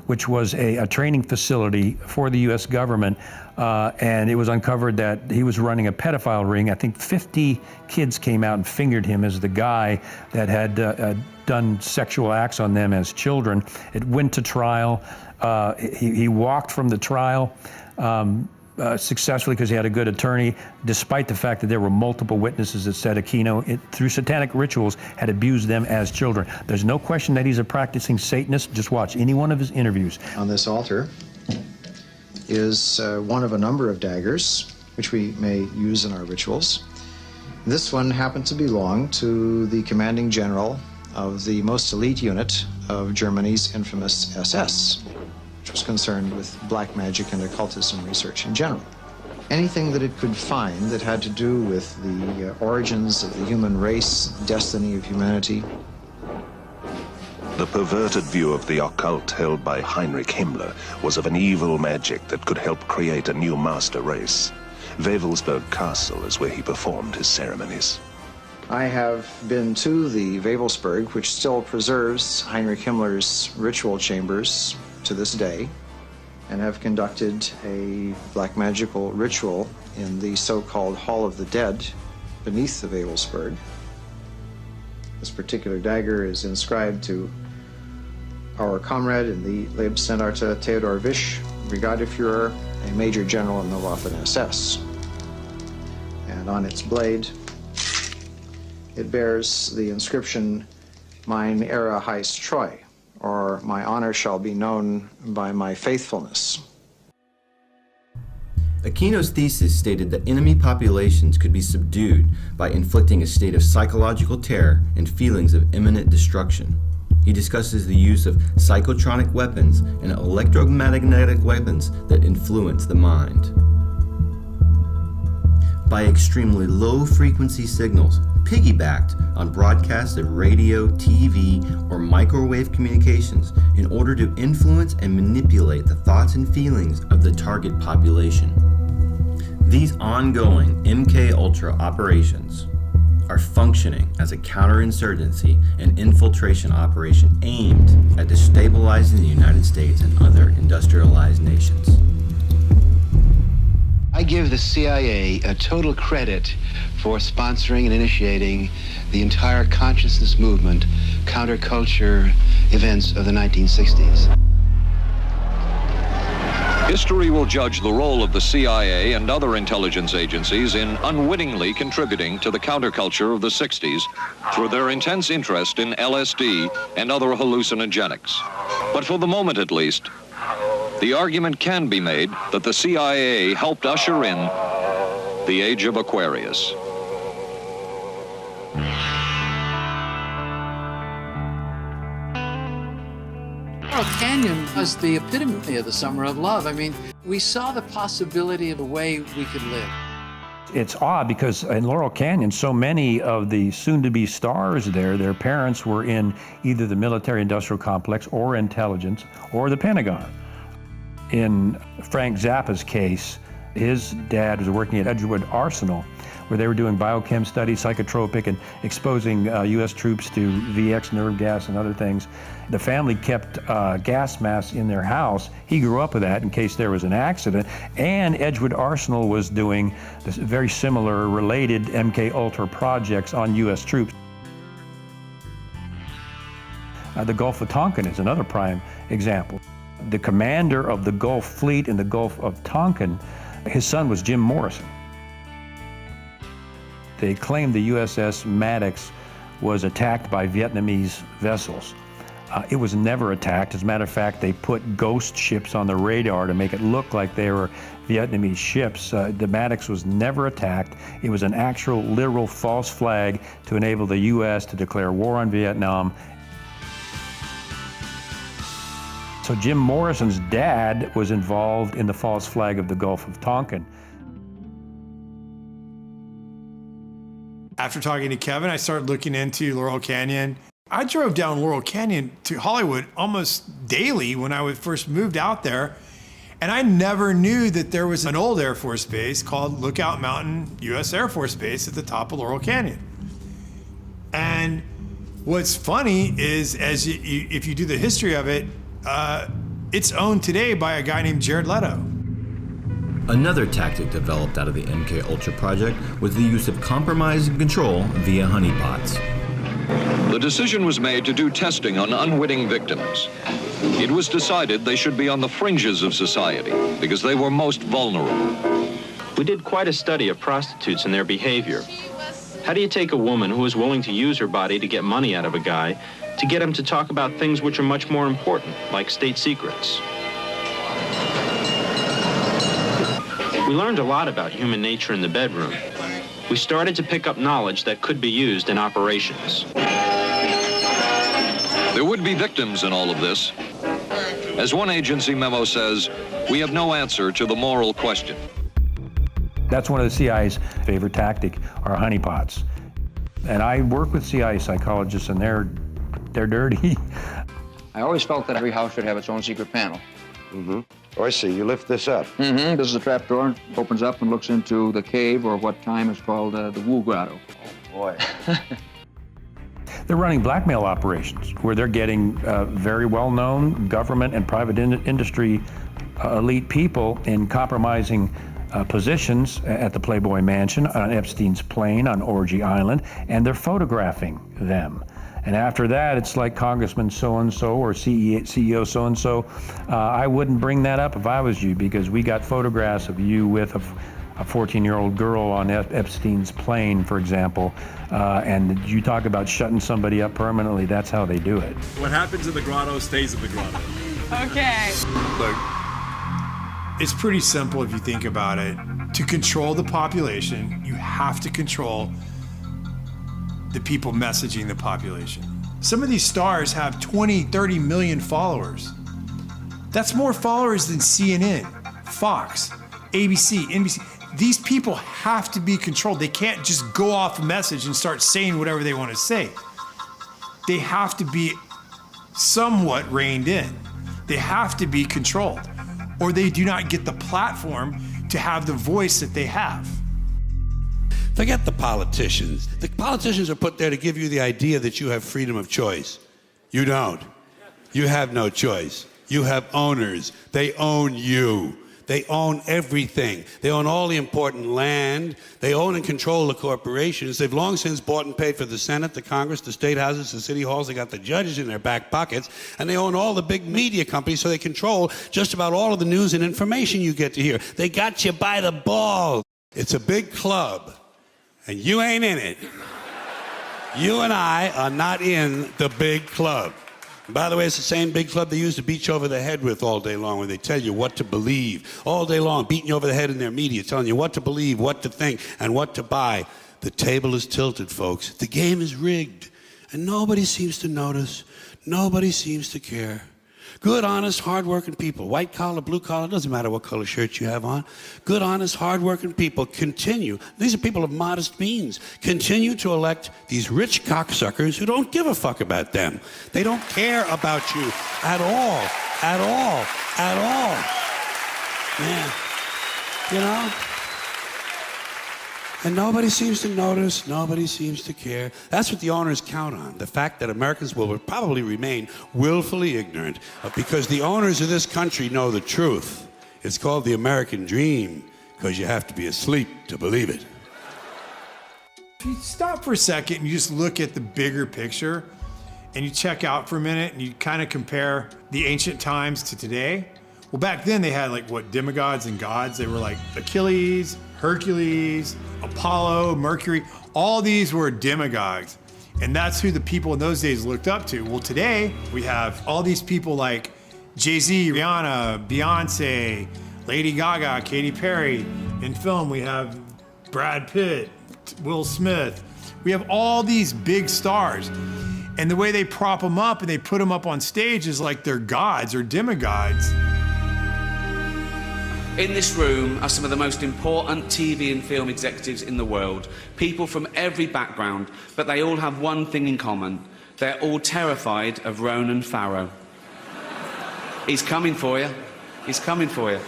which was a training facility for the U.S. government, and it was uncovered that he was running a pedophile ring. I think 50 kids came out and fingered him as the guy that had done sexual acts on them as children. It went to trial. He walked from the trial successfully because he had a good attorney, despite the fact that there were multiple witnesses that said Aquino, through satanic rituals, had abused them as children. There's no question that he's a practicing Satanist. Just watch any one of his interviews. On this altar is one of a number of daggers, which we may use in our rituals. This one happened to belong to the commanding general of the most elite unit of Germany's infamous SS, which was concerned with black magic and occultism research in general. Anything that it could find that had to do with the origins of the human race, destiny of humanity. The perverted view of the occult held by Heinrich Himmler was of an evil magic that could help create a new master race. Wewelsburg Castle is where he performed his ceremonies. I have been to the Wewelsburg, which still preserves Heinrich Himmler's ritual chambers to this day, and have conducted a black magical ritual in the so-called Hall of the Dead beneath the Wewelsburg. This particular dagger is inscribed to our comrade in the Leibstandarte Theodor Wisch, Brigadeführer, a major general in the Waffen-SS. And on its blade, it bears the inscription, Mein Ehre heißt Treu, or my honor shall be known by my faithfulness. Aquino's thesis stated that enemy populations could be subdued by inflicting a state of psychological terror and feelings of imminent destruction. He discusses the use of psychotronic weapons and electromagnetic weapons that influence the mind. By extremely low-frequency signals, piggybacked on broadcasts of radio, TV, or microwave communications in order to influence and manipulate the thoughts and feelings of the target population. These ongoing MK-Ultra operations are functioning as a counterinsurgency and infiltration operation aimed at destabilizing the United States and other industrialized nations. I give the CIA a total credit for sponsoring and initiating the entire consciousness movement, counterculture events of the 1960s. History will judge the role of the CIA and other intelligence agencies in unwittingly contributing to the counterculture of the 60s through their intense interest in LSD and other hallucinogenics. But for the moment at least, the argument can be made that the CIA helped usher in the age of Aquarius. Laurel Canyon was the epitome of the summer of love. I mean, we saw the possibility of a way we could live. It's odd because in Laurel Canyon, so many of the soon-to-be stars there, their parents were in either the military-industrial complex or intelligence or the Pentagon. In Frank Zappa's case, His dad was working at Edgewood Arsenal, where they were doing biochem studies, psychotropic, and exposing U.S. troops to VX nerve gas and other things. The family kept gas masks in their house. He grew up with that in case there was an accident. And Edgewood Arsenal was doing this very similar, related MK Ultra projects on U.S. troops. The Gulf of Tonkin is another prime example. The commander of the Gulf Fleet in the Gulf of Tonkin, his son was Jim Morrison. They claimed the USS Maddox was attacked by Vietnamese vessels. It was never attacked. As a matter of fact, they put ghost ships on the radar to make it look like they were Vietnamese ships. The Maddox was never attacked. It was an actual, literal false flag to enable the U.S. to declare war on Vietnam. So Jim Morrison's dad was involved in the false flag of the Gulf of Tonkin. After talking to Kevin, I started looking into Laurel Canyon. I drove down Laurel Canyon to Hollywood almost daily when I first moved out there. And I never knew that there was an old Air Force base called Lookout Mountain U.S. Air Force Base at the top of Laurel Canyon. And what's funny is, if you do the history of it, it's owned today by a guy named Jared Leto. Another tactic developed out of the MK Ultra project was the use of compromise and control via honeypots. The decision was made to do testing on unwitting victims. It was decided they should be on the fringes of society because they were most vulnerable. We did quite a study of prostitutes and their behavior. How do you take a woman who is willing to use her body to get money out of a guy to get him to talk about things which are much more important, like state secrets? We learned a lot about human nature in the bedroom. We started to pick up knowledge that could be used in operations. There would be victims in all of this. As one agency memo says, we have no answer to the moral question. That's one of the CIA's favorite tactic, are honeypots. And I work with CIA psychologists, and they're dirty. I always felt that every house should have its own secret panel. Mm-hmm. Oh, I see. You lift this up. Mm-hmm. This is a trap door. Opens up and looks into the cave, or what time is called the Wu Grotto. Oh, boy. They're running blackmail operations where they're getting very well-known government and private industry elite people in compromising positions at the Playboy Mansion, on Epstein's plane, on Orgy Island, and they're photographing them. And after that, it's like Congressman so-and-so or CEO so-and-so. I wouldn't bring that up if I was you, because we got photographs of you with a 14-year-old girl on Epstein's plane, for example. And you talk about shutting somebody up permanently, that's how they do it. What happens in the grotto stays in the grotto. Okay. Look, it's pretty simple if you think about it. To control the population, you have to control the people messaging the population. Some of these stars have 20, 30 million followers. That's more followers than CNN, Fox, ABC, NBC. These people have to be controlled. They can't just go off a message and start saying whatever they want to say. They have to be somewhat reined in. They have to be controlled, or they do not get the platform to have the voice that they have. Forget the politicians. The politicians are put there to give you the idea that you have freedom of choice. You don't. You have no choice. You have owners. They own you. They own everything. They own all the important land. They own and control the corporations. They've long since bought and paid for the Senate, the Congress, the state houses, the city halls. They got the judges in their back pockets. And they own all the big media companies, so they control just about all of the news and information you get to hear. They got you by the balls. It's a big club, and you ain't in it. You and I are not in the big club. And by the way, it's the same big club they use to beat you over the head with all day long, when they tell you what to believe. All day long, beating you over the head in their media, telling you what to believe, what to think, and what to buy. The table is tilted, folks. The game is rigged. And nobody seems to notice. Nobody seems to care. Good, honest, hard-working people, white collar, blue collar, doesn't matter what color shirt you have on. Good, honest, hard-working people continue. These are people of modest means. Continue to elect these rich cocksuckers who don't give a fuck about them. They don't care about you at all, at all, at all. Man. You know? And nobody seems to notice, nobody seems to care. That's what the owners count on, the fact that Americans will probably remain willfully ignorant because the owners of this country know the truth. It's called the American dream because you have to be asleep to believe it. If you stop for a second and you just look at the bigger picture and you check out for a minute and you kind of compare the ancient times to today, well, back then they had like what, demigods and gods. They were like Achilles, Hercules, Apollo, Mercury. All these were demigods. And that's who the people in those days looked up to. Well, today we have all these people like Jay-Z, Rihanna, Beyonce, Lady Gaga, Katy Perry. In film, we have Brad Pitt, Will Smith. We have all these big stars. And the way they prop them up and they put them up on stage is like they're gods or demigods. In this room are some of the most important TV and film executives in the world, people from every background, but they all have one thing in common. They're all terrified of Ronan Farrow. He's coming for you. He's coming for you.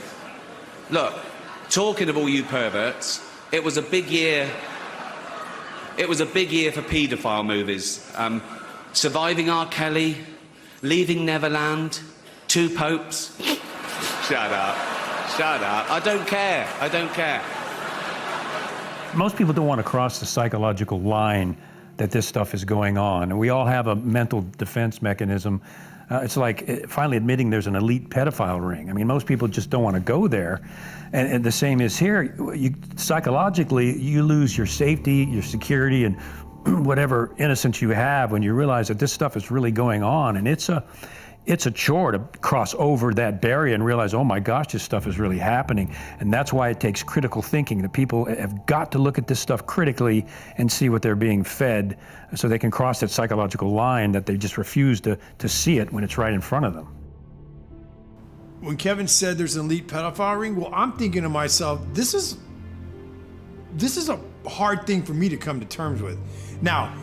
Look, talking of all you perverts, it was a big year. It was a big year for paedophile movies. Surviving R. Kelly, Leaving Neverland, Two Popes. Shut up. Shut up. I don't care. I don't care. Most people don't want to cross the psychological line that this stuff is going on. And we all have a mental defense mechanism. It's like finally admitting there's an elite pedophile ring. I mean, most people just don't want to go there. And the same is here. Psychologically, you lose your safety, your security, and whatever innocence you have when you realize that this stuff is really going on. And it's a chore to cross over that barrier and realize, oh my gosh, this stuff is really happening. And that's why it takes critical thinking. The people have got to look at this stuff critically and see what they're being fed so they can cross that psychological line that they just refuse to see it when it's right in front of them. When Kevin said there's an elite pedophile ring, well, I'm thinking to myself, this is a hard thing for me to come to terms with. Now,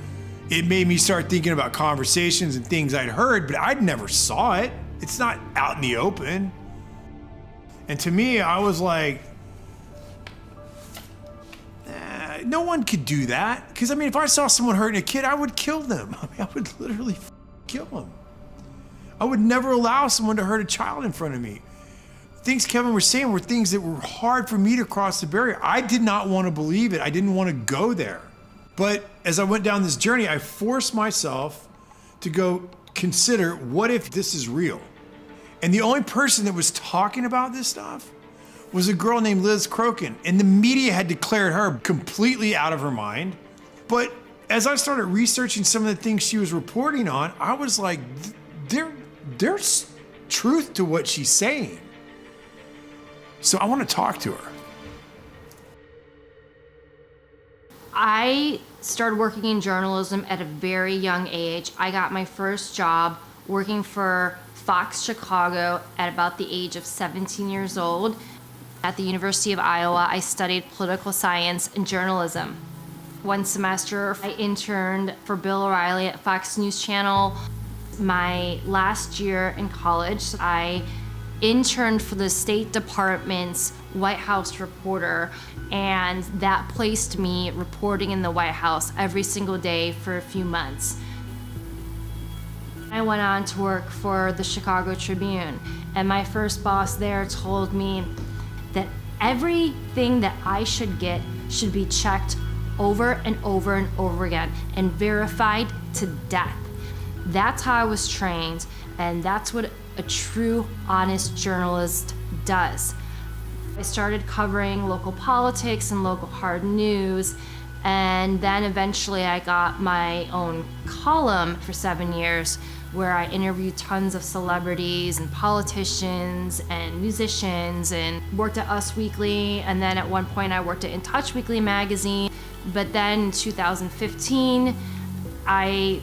it made me start thinking about conversations and things I'd heard, but I'd never saw it. It's not out in the open. And to me, I was like, no one could do that. Because, I mean, if I saw someone hurting a kid, I would kill them. I mean, I would literally kill them. I would never allow someone to hurt a child in front of me. Things Kevin was saying were things that were hard for me to cross the barrier. I did not want to believe it. I didn't want to go there. But as I went down this journey, I forced myself to go consider, what if this is real? And the only person that was talking about this stuff was a girl named Liz Crokin. And the media had declared her completely out of her mind. But as I started researching some of the things she was reporting on, I was like, there's truth to what she's saying. So I want to talk to her. I started working in journalism at a very young age. I got my first job working for Fox Chicago at about the age of 17 years old. At the University of Iowa, I studied political science and journalism. One semester, I interned for Bill O'Reilly at Fox News Channel. My last year in college, I interned for the State Department's White House reporter, and that placed me reporting in the White House every single day for a few months. I went on to work for the Chicago Tribune, and my first boss there told me that everything that I should get should be checked over and over and over again and verified to death. That's how I was trained, and that's what a true, honest journalist does. I started covering local politics and local hard news, and then eventually I got my own column for 7 years where I interviewed tons of celebrities and politicians and musicians, and worked at Us Weekly, and then at one point I worked at In Touch Weekly magazine. But then in 2015, I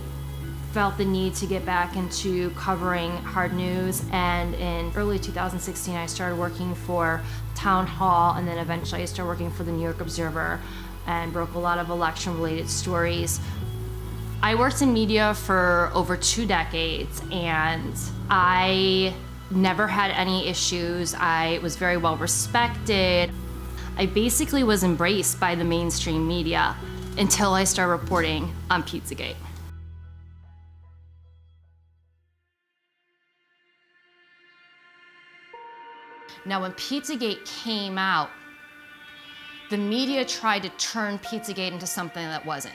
felt the need to get back into covering hard news, and in early 2016 I started working for Town Hall, and then eventually I started working for the New York Observer and broke a lot of election-related stories. I worked in media for over 2 decades, and I never had any issues. I was very well respected. I basically was embraced by the mainstream media until I started reporting on Pizzagate. Now, when Pizzagate came out, the media tried to turn Pizzagate into something that wasn't.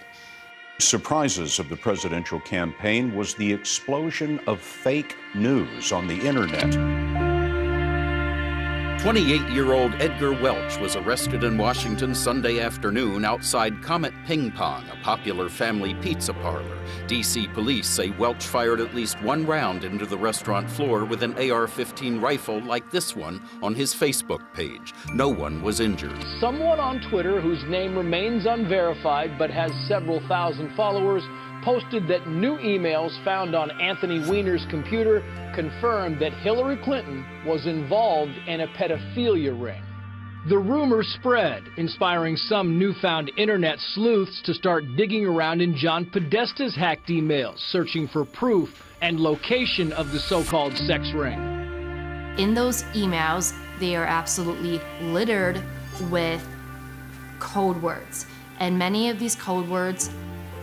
Surprises of the presidential campaign was the explosion of fake news on the internet. 28-year-old Edgar Welch was arrested in Washington Sunday afternoon outside Comet Ping Pong, a popular family pizza parlor. D.C. police say Welch fired at least one round into the restaurant floor with an AR-15 rifle like this one on his Facebook page. No one was injured. Someone on Twitter, whose name remains unverified but has several thousand followers, posted that new emails found on Anthony Weiner's computer confirmed that Hillary Clinton was involved in a pedophilia ring. The rumors spread, inspiring some newfound internet sleuths to start digging around in John Podesta's hacked emails, searching for proof and location of the so-called sex ring. In those emails, they are absolutely littered with code words, and many of these code words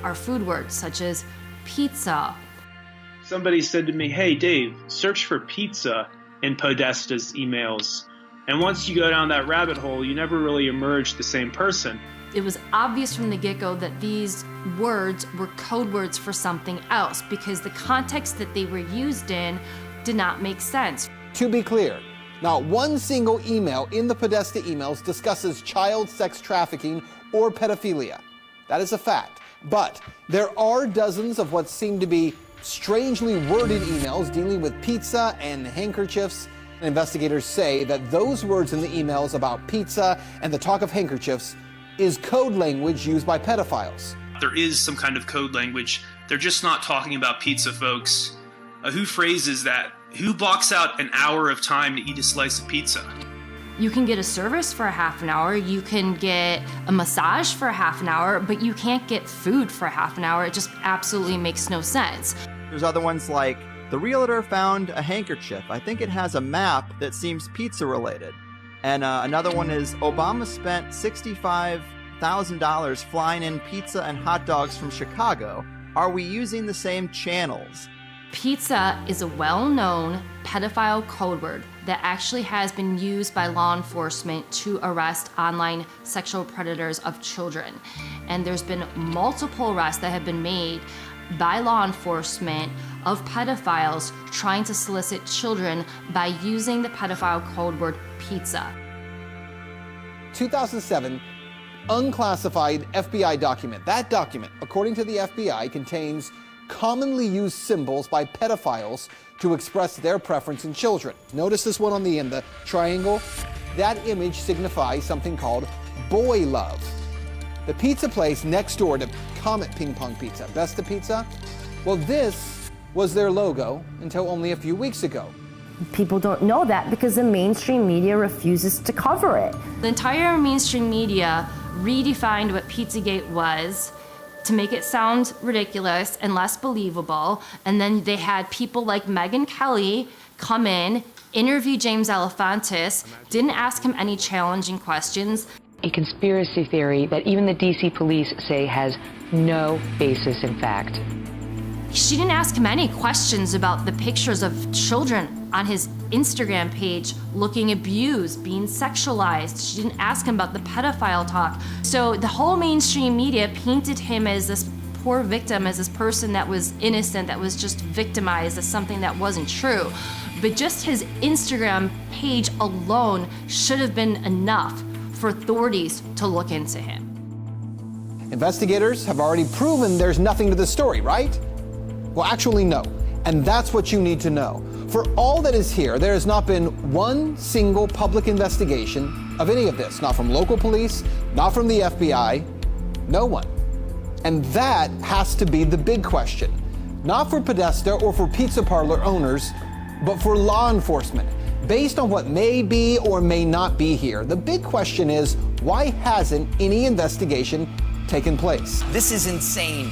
are food words such as pizza. Somebody said to me, "Hey Dave, search for pizza in Podesta's emails. And once you go down that rabbit hole, you never really emerge the same person." It was obvious from the get-go that these words were code words for something else because the context that they were used in did not make sense. To be clear, not one single email in the Podesta emails discusses child sex trafficking or pedophilia. That is a fact. But there are dozens of what seem to be strangely worded emails dealing with pizza and handkerchiefs. Investigators say that those words in the emails about pizza and the talk of handkerchiefs is code language used by pedophiles. There is some kind of code language. They're just not talking about pizza, folks. Who phrases that? Who blocks out an hour of time to eat a slice of pizza? You can get a service for a half an hour, you can get a massage for a half an hour, but you can't get food for a half an hour. It just absolutely makes no sense. There's other ones like, the realtor found a handkerchief. I think it has a map that seems pizza related. And another one is, Obama spent $65,000 flying in pizza and hot dogs from Chicago. Are we using the same channels? Pizza is a well-known pedophile code word that actually has been used by law enforcement to arrest online sexual predators of children. And there's been multiple arrests that have been made by law enforcement of pedophiles trying to solicit children by using the pedophile code word pizza. 2007 unclassified FBI document. That document, according to the FBI, contains commonly used symbols by pedophiles to express their preference in children. Notice this one on the end, the triangle. That image signifies something called boy love. The pizza place next door to Comet Ping Pong Pizza, Besta Pizza, well, this was their logo until only a few weeks ago. People don't know that because the mainstream media refuses to cover it. The entire mainstream media redefined what Pizzagate was to make it sound ridiculous and less believable. And then they had people like Megyn Kelly come in, interview James Alefantis, didn't ask him any challenging questions. A conspiracy theory that even the DC police say has no basis in fact. She didn't ask him any questions about the pictures of children on his Instagram page looking abused, being sexualized. She didn't ask him about the pedophile talk. So the whole mainstream media painted him as this poor victim, as this person that was innocent, that was just victimized, as something that wasn't true. But just his Instagram page alone should have been enough for authorities to look into him. Investigators have already proven there's nothing to the story, right? Well, actually, no. And that's what you need to know. For all that is here, there has not been one single public investigation of any of this. Not from local police, not from the FBI, no one. And that has to be the big question. Not for Podesta or for pizza parlor owners, but for law enforcement. Based on what may be or may not be here, the big question is, why hasn't any investigation taken place? This is insane.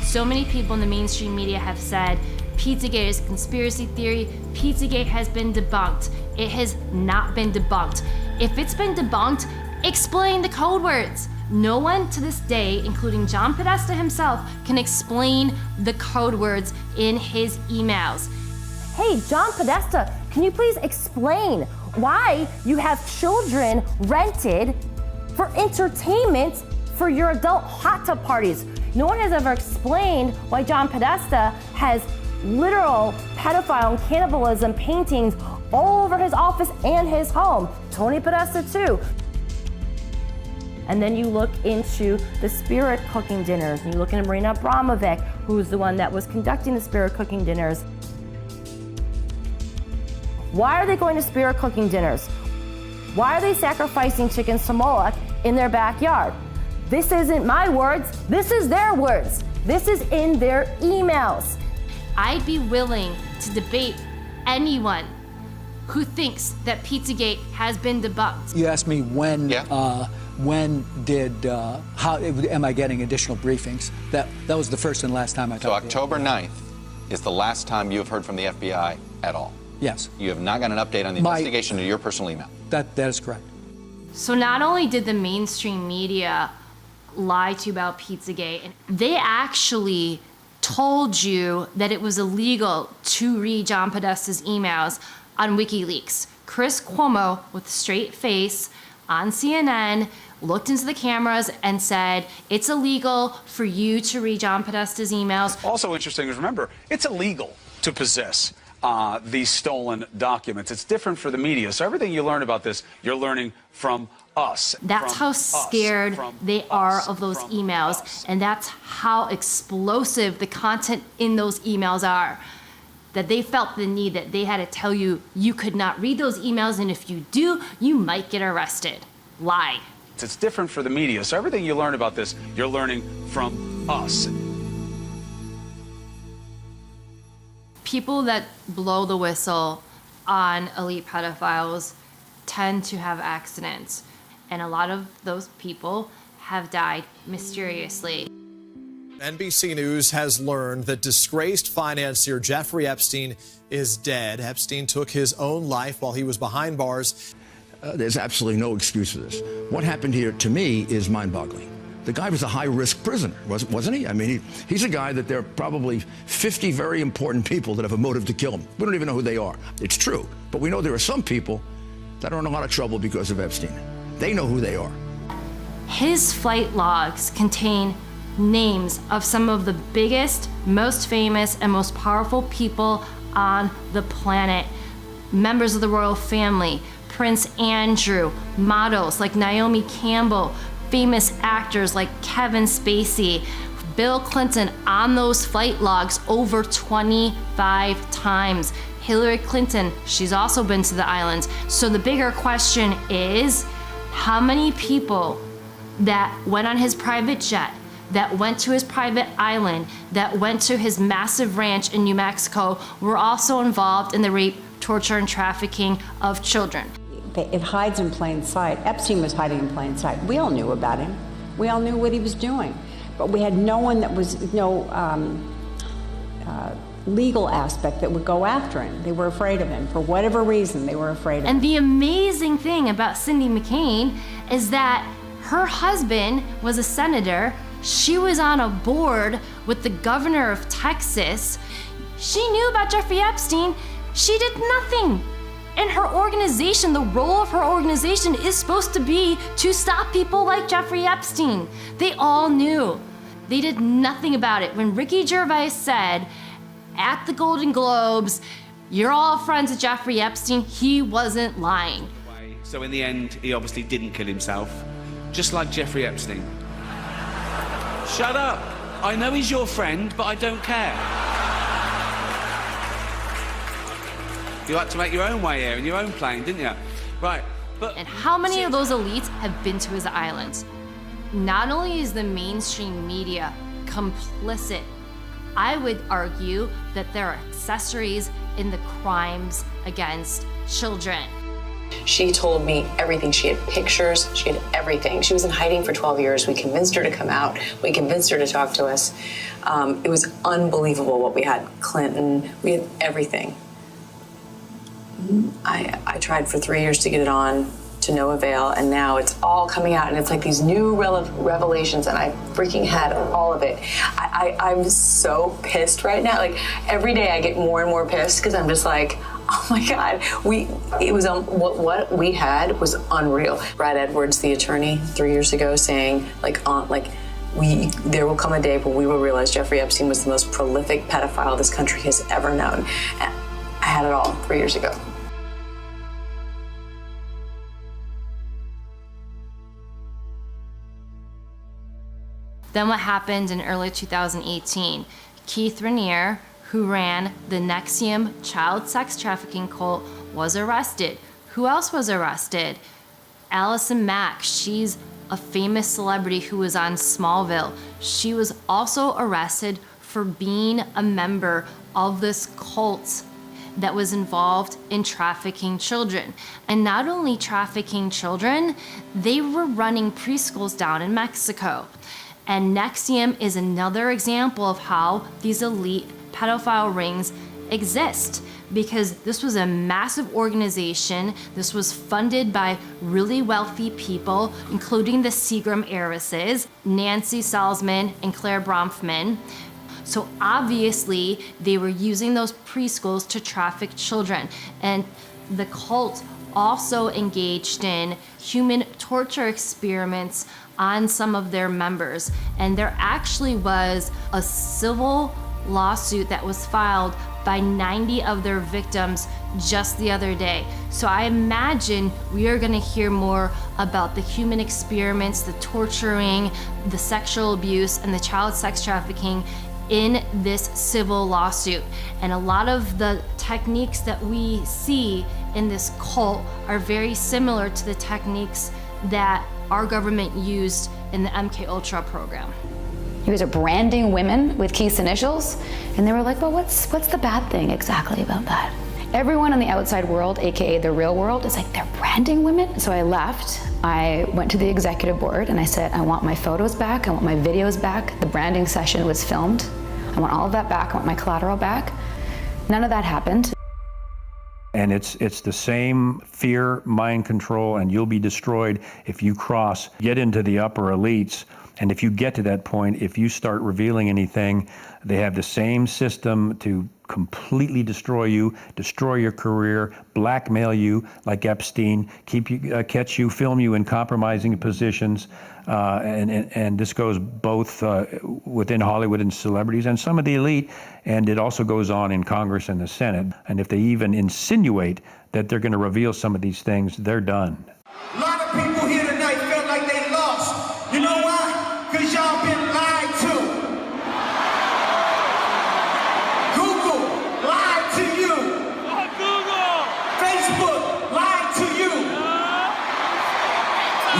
So many people in the mainstream media have said, Pizzagate is a conspiracy theory. Pizzagate has been debunked. It has not been debunked. If it's been debunked, Explain the code words. No one to this day, including John Podesta himself, can explain the code words in his emails. Hey, John Podesta, can you please explain why you have children rented for entertainment for your adult hot tub parties? No one has ever explained why John Podesta has literal pedophile and cannibalism paintings all over his office and his home. Tony Podesta too. And then you look into the spirit cooking dinners, and you look into Marina Abramovic, who's the one that was conducting the spirit cooking dinners. Why are they going to spirit cooking dinners? Why are they sacrificing chickens to Moloch in their backyard? This isn't my words, this is their words. This is in their emails. I'd be willing to debate anyone who thinks that Pizzagate has been debunked. You asked me when how am I getting additional briefings? That was the first and last time I talked. So October 9th is the last time you have heard from the FBI at all? Yes. You have not got an update on the investigation to your personal email? That is correct. So not only did the mainstream media lie to you about Pizzagate, they actually told you that it was illegal to read John Podesta's emails on WikiLeaks. Chris Cuomo, with a straight face on CNN, looked into the cameras and said, it's illegal for you to read John Podesta's emails. Also interesting is, remember, it's illegal to possess these stolen documents. It's different for the media. So everything you learn about this, you're learning from us. That's how scared they are of those emails. And that's how explosive the content in those emails are. That they felt the need that they had to tell you, you could not read those emails, and if you do, you might get arrested. Lie. It's different for the media. So everything you learn about this, you're learning from us. People that blow the whistle on elite pedophiles tend to have accidents, and a lot of those people have died mysteriously. NBC News has learned that disgraced financier Jeffrey Epstein is dead. Epstein took his own life while he was behind bars. There's absolutely no excuse for this. What happened here, to me, is mind-boggling. The guy was a high-risk prisoner, wasn't he? I mean, he's a guy that there are probably 50 very important people that have a motive to kill him. We don't even know who they are. It's true. But we know there are some people that are in a lot of trouble because of Epstein. They know who they are. His flight logs contain names of some of the biggest, most famous, and most powerful people on the planet. Members of the royal family, Prince Andrew, models like Naomi Campbell, famous actors like Kevin Spacey, Bill Clinton on those flight logs over 25 times. Hillary Clinton, she's also been to the islands. So the bigger question is, how many people that went on his private jet, that went to his private island, that went to his massive ranch in New Mexico, were also involved in the rape, torture, and trafficking of children? It hides in plain sight. Epstein was hiding in plain sight. We all knew about him. We all knew what he was doing. But we had no one that was, legal aspect that would go after him. They were afraid of him. For whatever reason, they were afraid of him. And the amazing thing about Cindy McCain is that her husband was a senator. She was on a board with the governor of Texas. She knew about Jeffrey Epstein. She did nothing. And her organization, the role of her organization is supposed to be to stop people like Jeffrey Epstein. They all knew. They did nothing about it. When Ricky Gervais said at the Golden Globes, you're all friends with Jeffrey Epstein, he wasn't lying. So in the end, he obviously didn't kill himself, just like Jeffrey Epstein. Shut up. I know he's your friend, but I don't care. You like to make your own way here in your own plane, didn't you? Right, but... And how many of those elites have been to his islands? Not only is the mainstream media complicit, I would argue that there are accessories in the crimes against children. She told me everything. She had pictures, she had everything. She was in hiding for 12 years. We convinced her to come out. We convinced her to talk to us. It was unbelievable what we had. Clinton, we had everything. I tried for 3 years to get it on to no avail, and now it's all coming out, and it's like these new revelations, and I freaking had all of it. I'm so pissed right now. Like, every day I get more and more pissed because I'm just like, oh my God, what we had was unreal. Brad Edwards, the attorney, 3 years ago, saying there will come a day when we will realize Jeffrey Epstein was the most prolific pedophile this country has ever known. And I had it all 3 years ago. Then what happened in early 2018? Keith Raniere, who ran the NXIVM child sex trafficking cult, was arrested. Who else was arrested? Allison Mack. She's a famous celebrity who was on Smallville. She was also arrested for being a member of this cult that was involved in trafficking children. And not only trafficking children, they were running preschools down in Mexico. And NXIVM is another example of how these elite pedophile rings exist, because this was a massive organization. This was funded by really wealthy people, including the Seagram heiresses, Nancy Salzman and Claire Bronfman. So obviously they were using those preschools to traffic children. And the cult also engaged in human torture experiments on some of their members. And there actually was a civil lawsuit that was filed by 90 of their victims just the other day. So I imagine we are gonna hear more about the human experiments, the torturing, the sexual abuse, and the child sex trafficking in this civil lawsuit. And a lot of the techniques that we see in this cult are very similar to the techniques that our government used in the MKUltra program. You guys are branding women with Keith's initials? And they were like, well, what's the bad thing exactly about that? Everyone in the outside world, AKA the real world, is like, they're branding women? So I left, I went to the executive board and I said, I want my photos back, I want my videos back, the branding session was filmed, I want all of that back, I want my collateral back. None of that happened. And it's the same fear, mind control, and you'll be destroyed if you get into the upper elites. And if you get to that point, if you start revealing anything, they have the same system to completely destroy you, destroy your career, blackmail you like Epstein, catch you, film you in compromising positions. And this goes both within Hollywood and celebrities and some of the elite, and it also goes on in Congress and the Senate. And if they even insinuate that they're going to reveal some of these things, they're done. A lot of people here tonight felt like they lost. You know why? Because y'all been lied to. Google lied to you. Google. Facebook lied to you.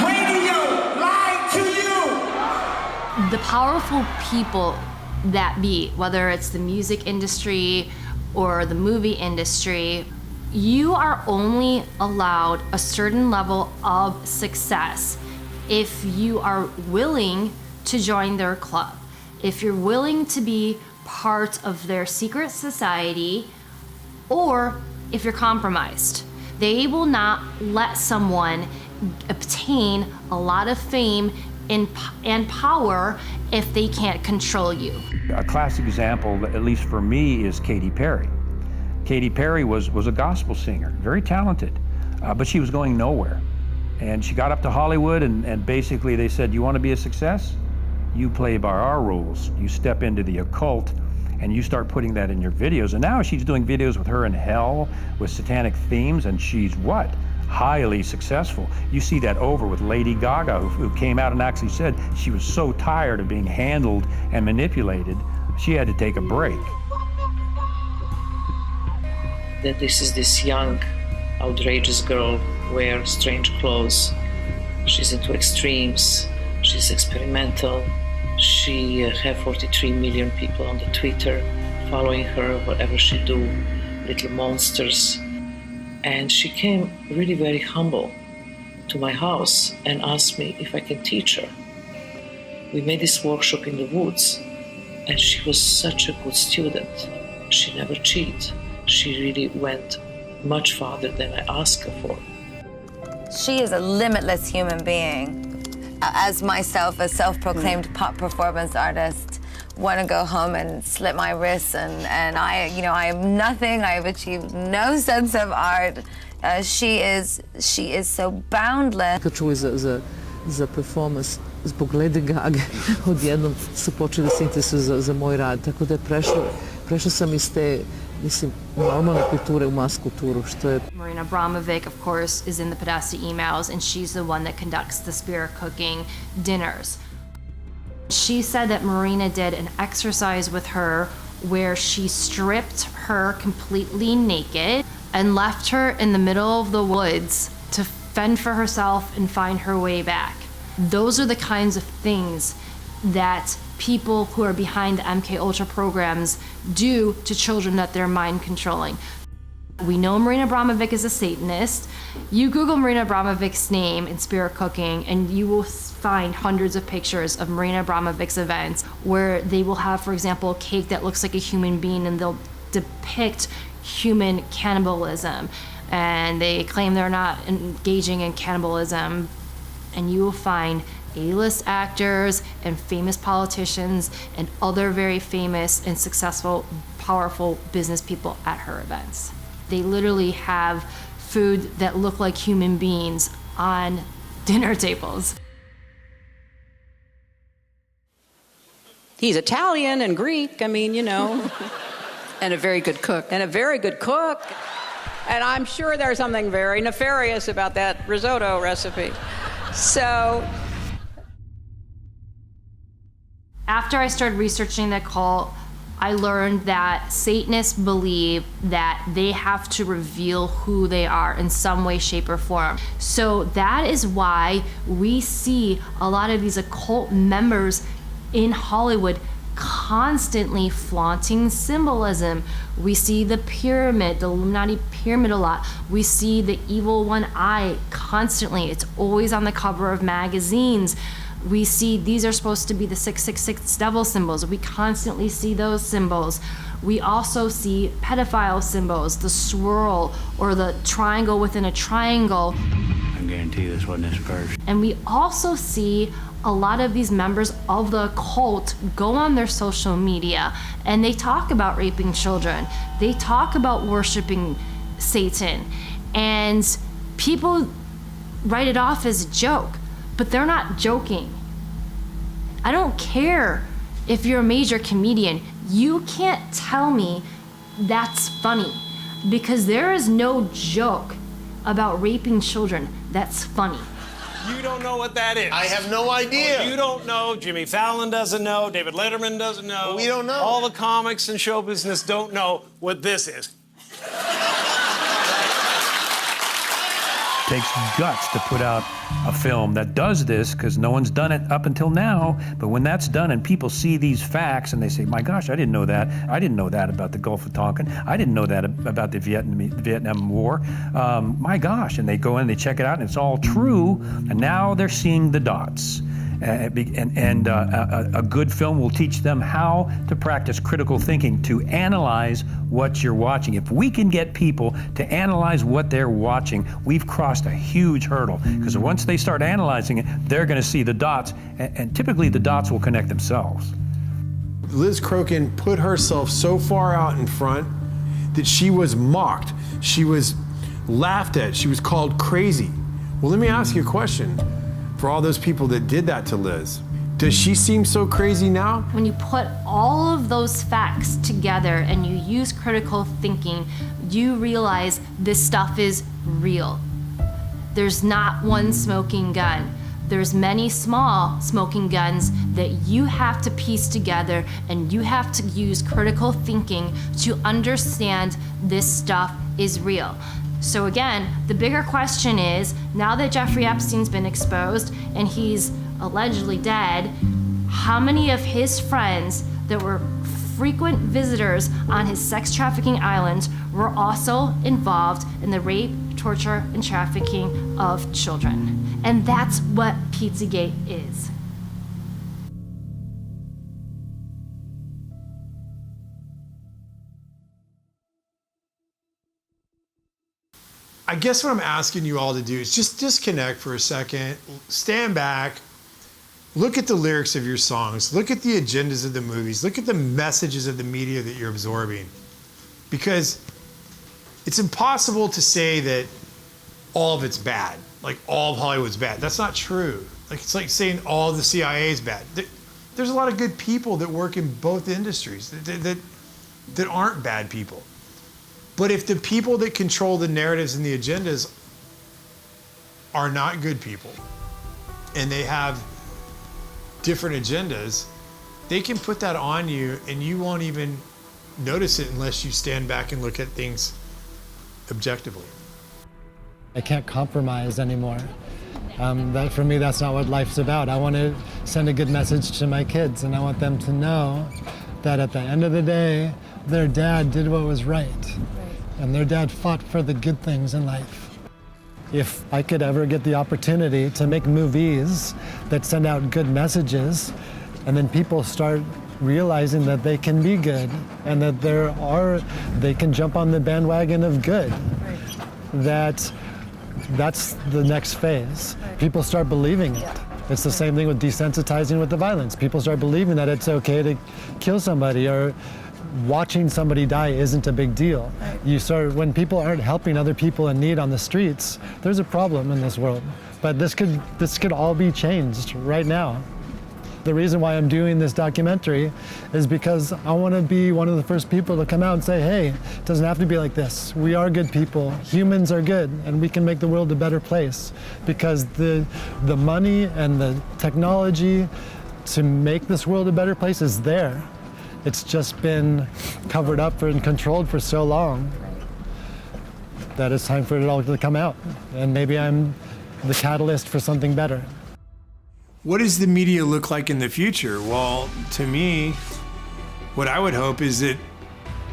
Radio lied to you. The powerful people that be, whether it's the music industry or the movie industry, you are only allowed a certain level of success if you are willing to join their club, if you're willing to be part of their secret society, or if you're compromised. They will not let someone obtain a lot of fame and power if they can't control you. A classic example, at least for me, is Katy Perry. Katy Perry was a gospel singer, very talented, but she was going nowhere. And she got up to Hollywood and basically they said, you want to be a success? You play by our rules. You step into the occult and you start putting that in your videos. And now she's doing videos with her in hell with satanic themes, and she's what? Highly successful. You see that over with Lady Gaga, who came out and actually said she was so tired of being handled and manipulated, she had to take a break. That this is this young, outrageous girl, wears strange clothes. She's into extremes. She's experimental. She have 43 million people on the Twitter following her, whatever she do, little monsters. And she came really very humble to my house and asked me if I can teach her. We made this workshop in the woods, and she was such a good student. She never cheated. She really went much farther than I asked her for. She is a limitless human being. As myself, a self-proclaimed pop performance artist, want to go home and slit my wrists, and I am nothing. I have achieved no sense of art. She is so boundless. Čuli za performance zbog Lady Gaga, odjednom su počeli da se interesuju za moj rad, tako da je prešla sam iz te, mislim, normalne kulture u mas kulturu, što je... Marina Abramovic, of course, is in the Podesta emails, and she's the one that conducts the spirit cooking dinners. She said that Marina did an exercise with her where she stripped her completely naked and left her in the middle of the woods to fend for herself and find her way back. Those are the kinds of things that people who are behind the MK Ultra programs do to children that they're mind controlling. We know Marina Abramovic is a Satanist. You Google Marina Abramovic's name in spirit cooking and you will find hundreds of pictures of Marina Abramovic's events where they will have, for example, a cake that looks like a human being and they'll depict human cannibalism. And they claim they're not engaging in cannibalism. And you will find A-list actors and famous politicians and other very famous and successful, powerful business people at her events. They literally have food that look like human beings on dinner tables. He's Italian and Greek, I mean, you know. And a very good cook. And a very good cook. And I'm sure there's something very nefarious about that risotto recipe. So... After I started researching the cult, I learned that Satanists believe that they have to reveal who they are in some way, shape, or form. So that is why we see a lot of these occult members in Hollywood constantly flaunting symbolism. We see the pyramid, the Illuminati pyramid a lot. We see the evil one eye constantly. It's always on the cover of magazines. We see these are supposed to be the 666 devil symbols. We constantly see those symbols. We also see pedophile symbols, the swirl or the triangle within a triangle. I guarantee this wasn't his first. And we also see a lot of these members of the cult go on their social media and they talk about raping children. They talk about worshiping Satan. And people write it off as a joke, but they're not joking. I don't care if you're a major comedian. You can't tell me that's funny because there is no joke about raping children that's funny. You don't know what that is. I have no idea. You don't know. Jimmy Fallon doesn't know. David Letterman doesn't know. We don't know. All the comics and show business don't know what this is. Takes guts to put out a film that does this because no one's done it up until now. But when that's done and people see these facts and they say, my gosh, I didn't know that. I didn't know that about the Gulf of Tonkin. I didn't know that about the Vietnam War. My gosh. And they go in and they check it out and it's all true. And now they're seeing the dots. And a good film will teach them how to practice critical thinking, to analyze what you're watching. If we can get people to analyze what they're watching, we've crossed a huge hurdle. Because once they start analyzing it, they're going to see the dots, and typically the dots will connect themselves. Liz Crokin put herself so far out in front that she was mocked. She was laughed at. She was called crazy. Well, let me ask you a question. For all those people that did that to Liz, does she seem so crazy now? When you put all of those facts together and you use critical thinking, you realize this stuff is real. There's not one smoking gun. There's many small smoking guns that you have to piece together, and you have to use critical thinking to understand this stuff is real. So again, the bigger question is, now that Jeffrey Epstein's been exposed and he's allegedly dead, how many of his friends that were frequent visitors on his sex trafficking island were also involved in the rape, torture, and trafficking of children? And that's what Pizzagate is. I guess what I'm asking you all to do is just disconnect for a second, stand back, look at the lyrics of your songs, look at the agendas of the movies, look at the messages of the media that you're absorbing. Because it's impossible to say that all of it's bad, like all of Hollywood's bad. That's not true. Like it's like saying all of the CIA is bad. There's a lot of good people that work in both industries that aren't bad people. But if the people that control the narratives and the agendas are not good people, and they have different agendas, they can put that on you and you won't even notice it unless you stand back and look at things objectively. I can't compromise anymore. That for me, that's not what life's about. I want to send a good message to my kids, and I want them to know that at the end of the day, their dad did what was right. And their dad fought for the good things in life. If I could ever get the opportunity to make movies that send out good messages, and then people start realizing that they can be good and that they can jump on the bandwagon of good, that's the next phase. People start believing it. It's the same thing with desensitizing with the violence. People start believing that it's okay to kill somebody, or watching somebody die isn't a big deal. When people aren't helping other people in need on the streets, there's a problem in this world. But this could all be changed right now. The reason why I'm doing this documentary is because I want to be one of the first people to come out and say, hey, it doesn't have to be like this. We are good people. Humans are good, and we can make the world a better place. Because the money and the technology to make this world a better place is there. It's just been covered up and controlled for so long that it's time for it all to come out. And maybe I'm the catalyst for something better. What does the media look like in the future? Well, to me, what I would hope is that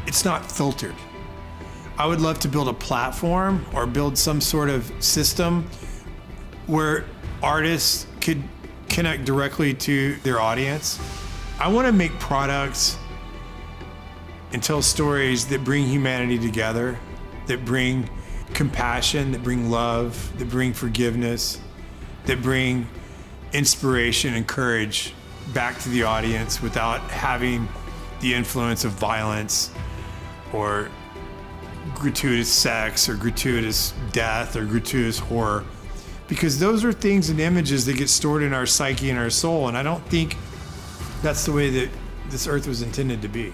it's not filtered. I would love to build a platform or build some sort of system where artists could connect directly to their audience. I want to make products and tell stories that bring humanity together, that bring compassion, that bring love, that bring forgiveness, that bring inspiration and courage back to the audience without having the influence of violence or gratuitous sex or gratuitous death or gratuitous horror. Because those are things and images that get stored in our psyche and our soul, and I don't think that's the way that this earth was intended to be.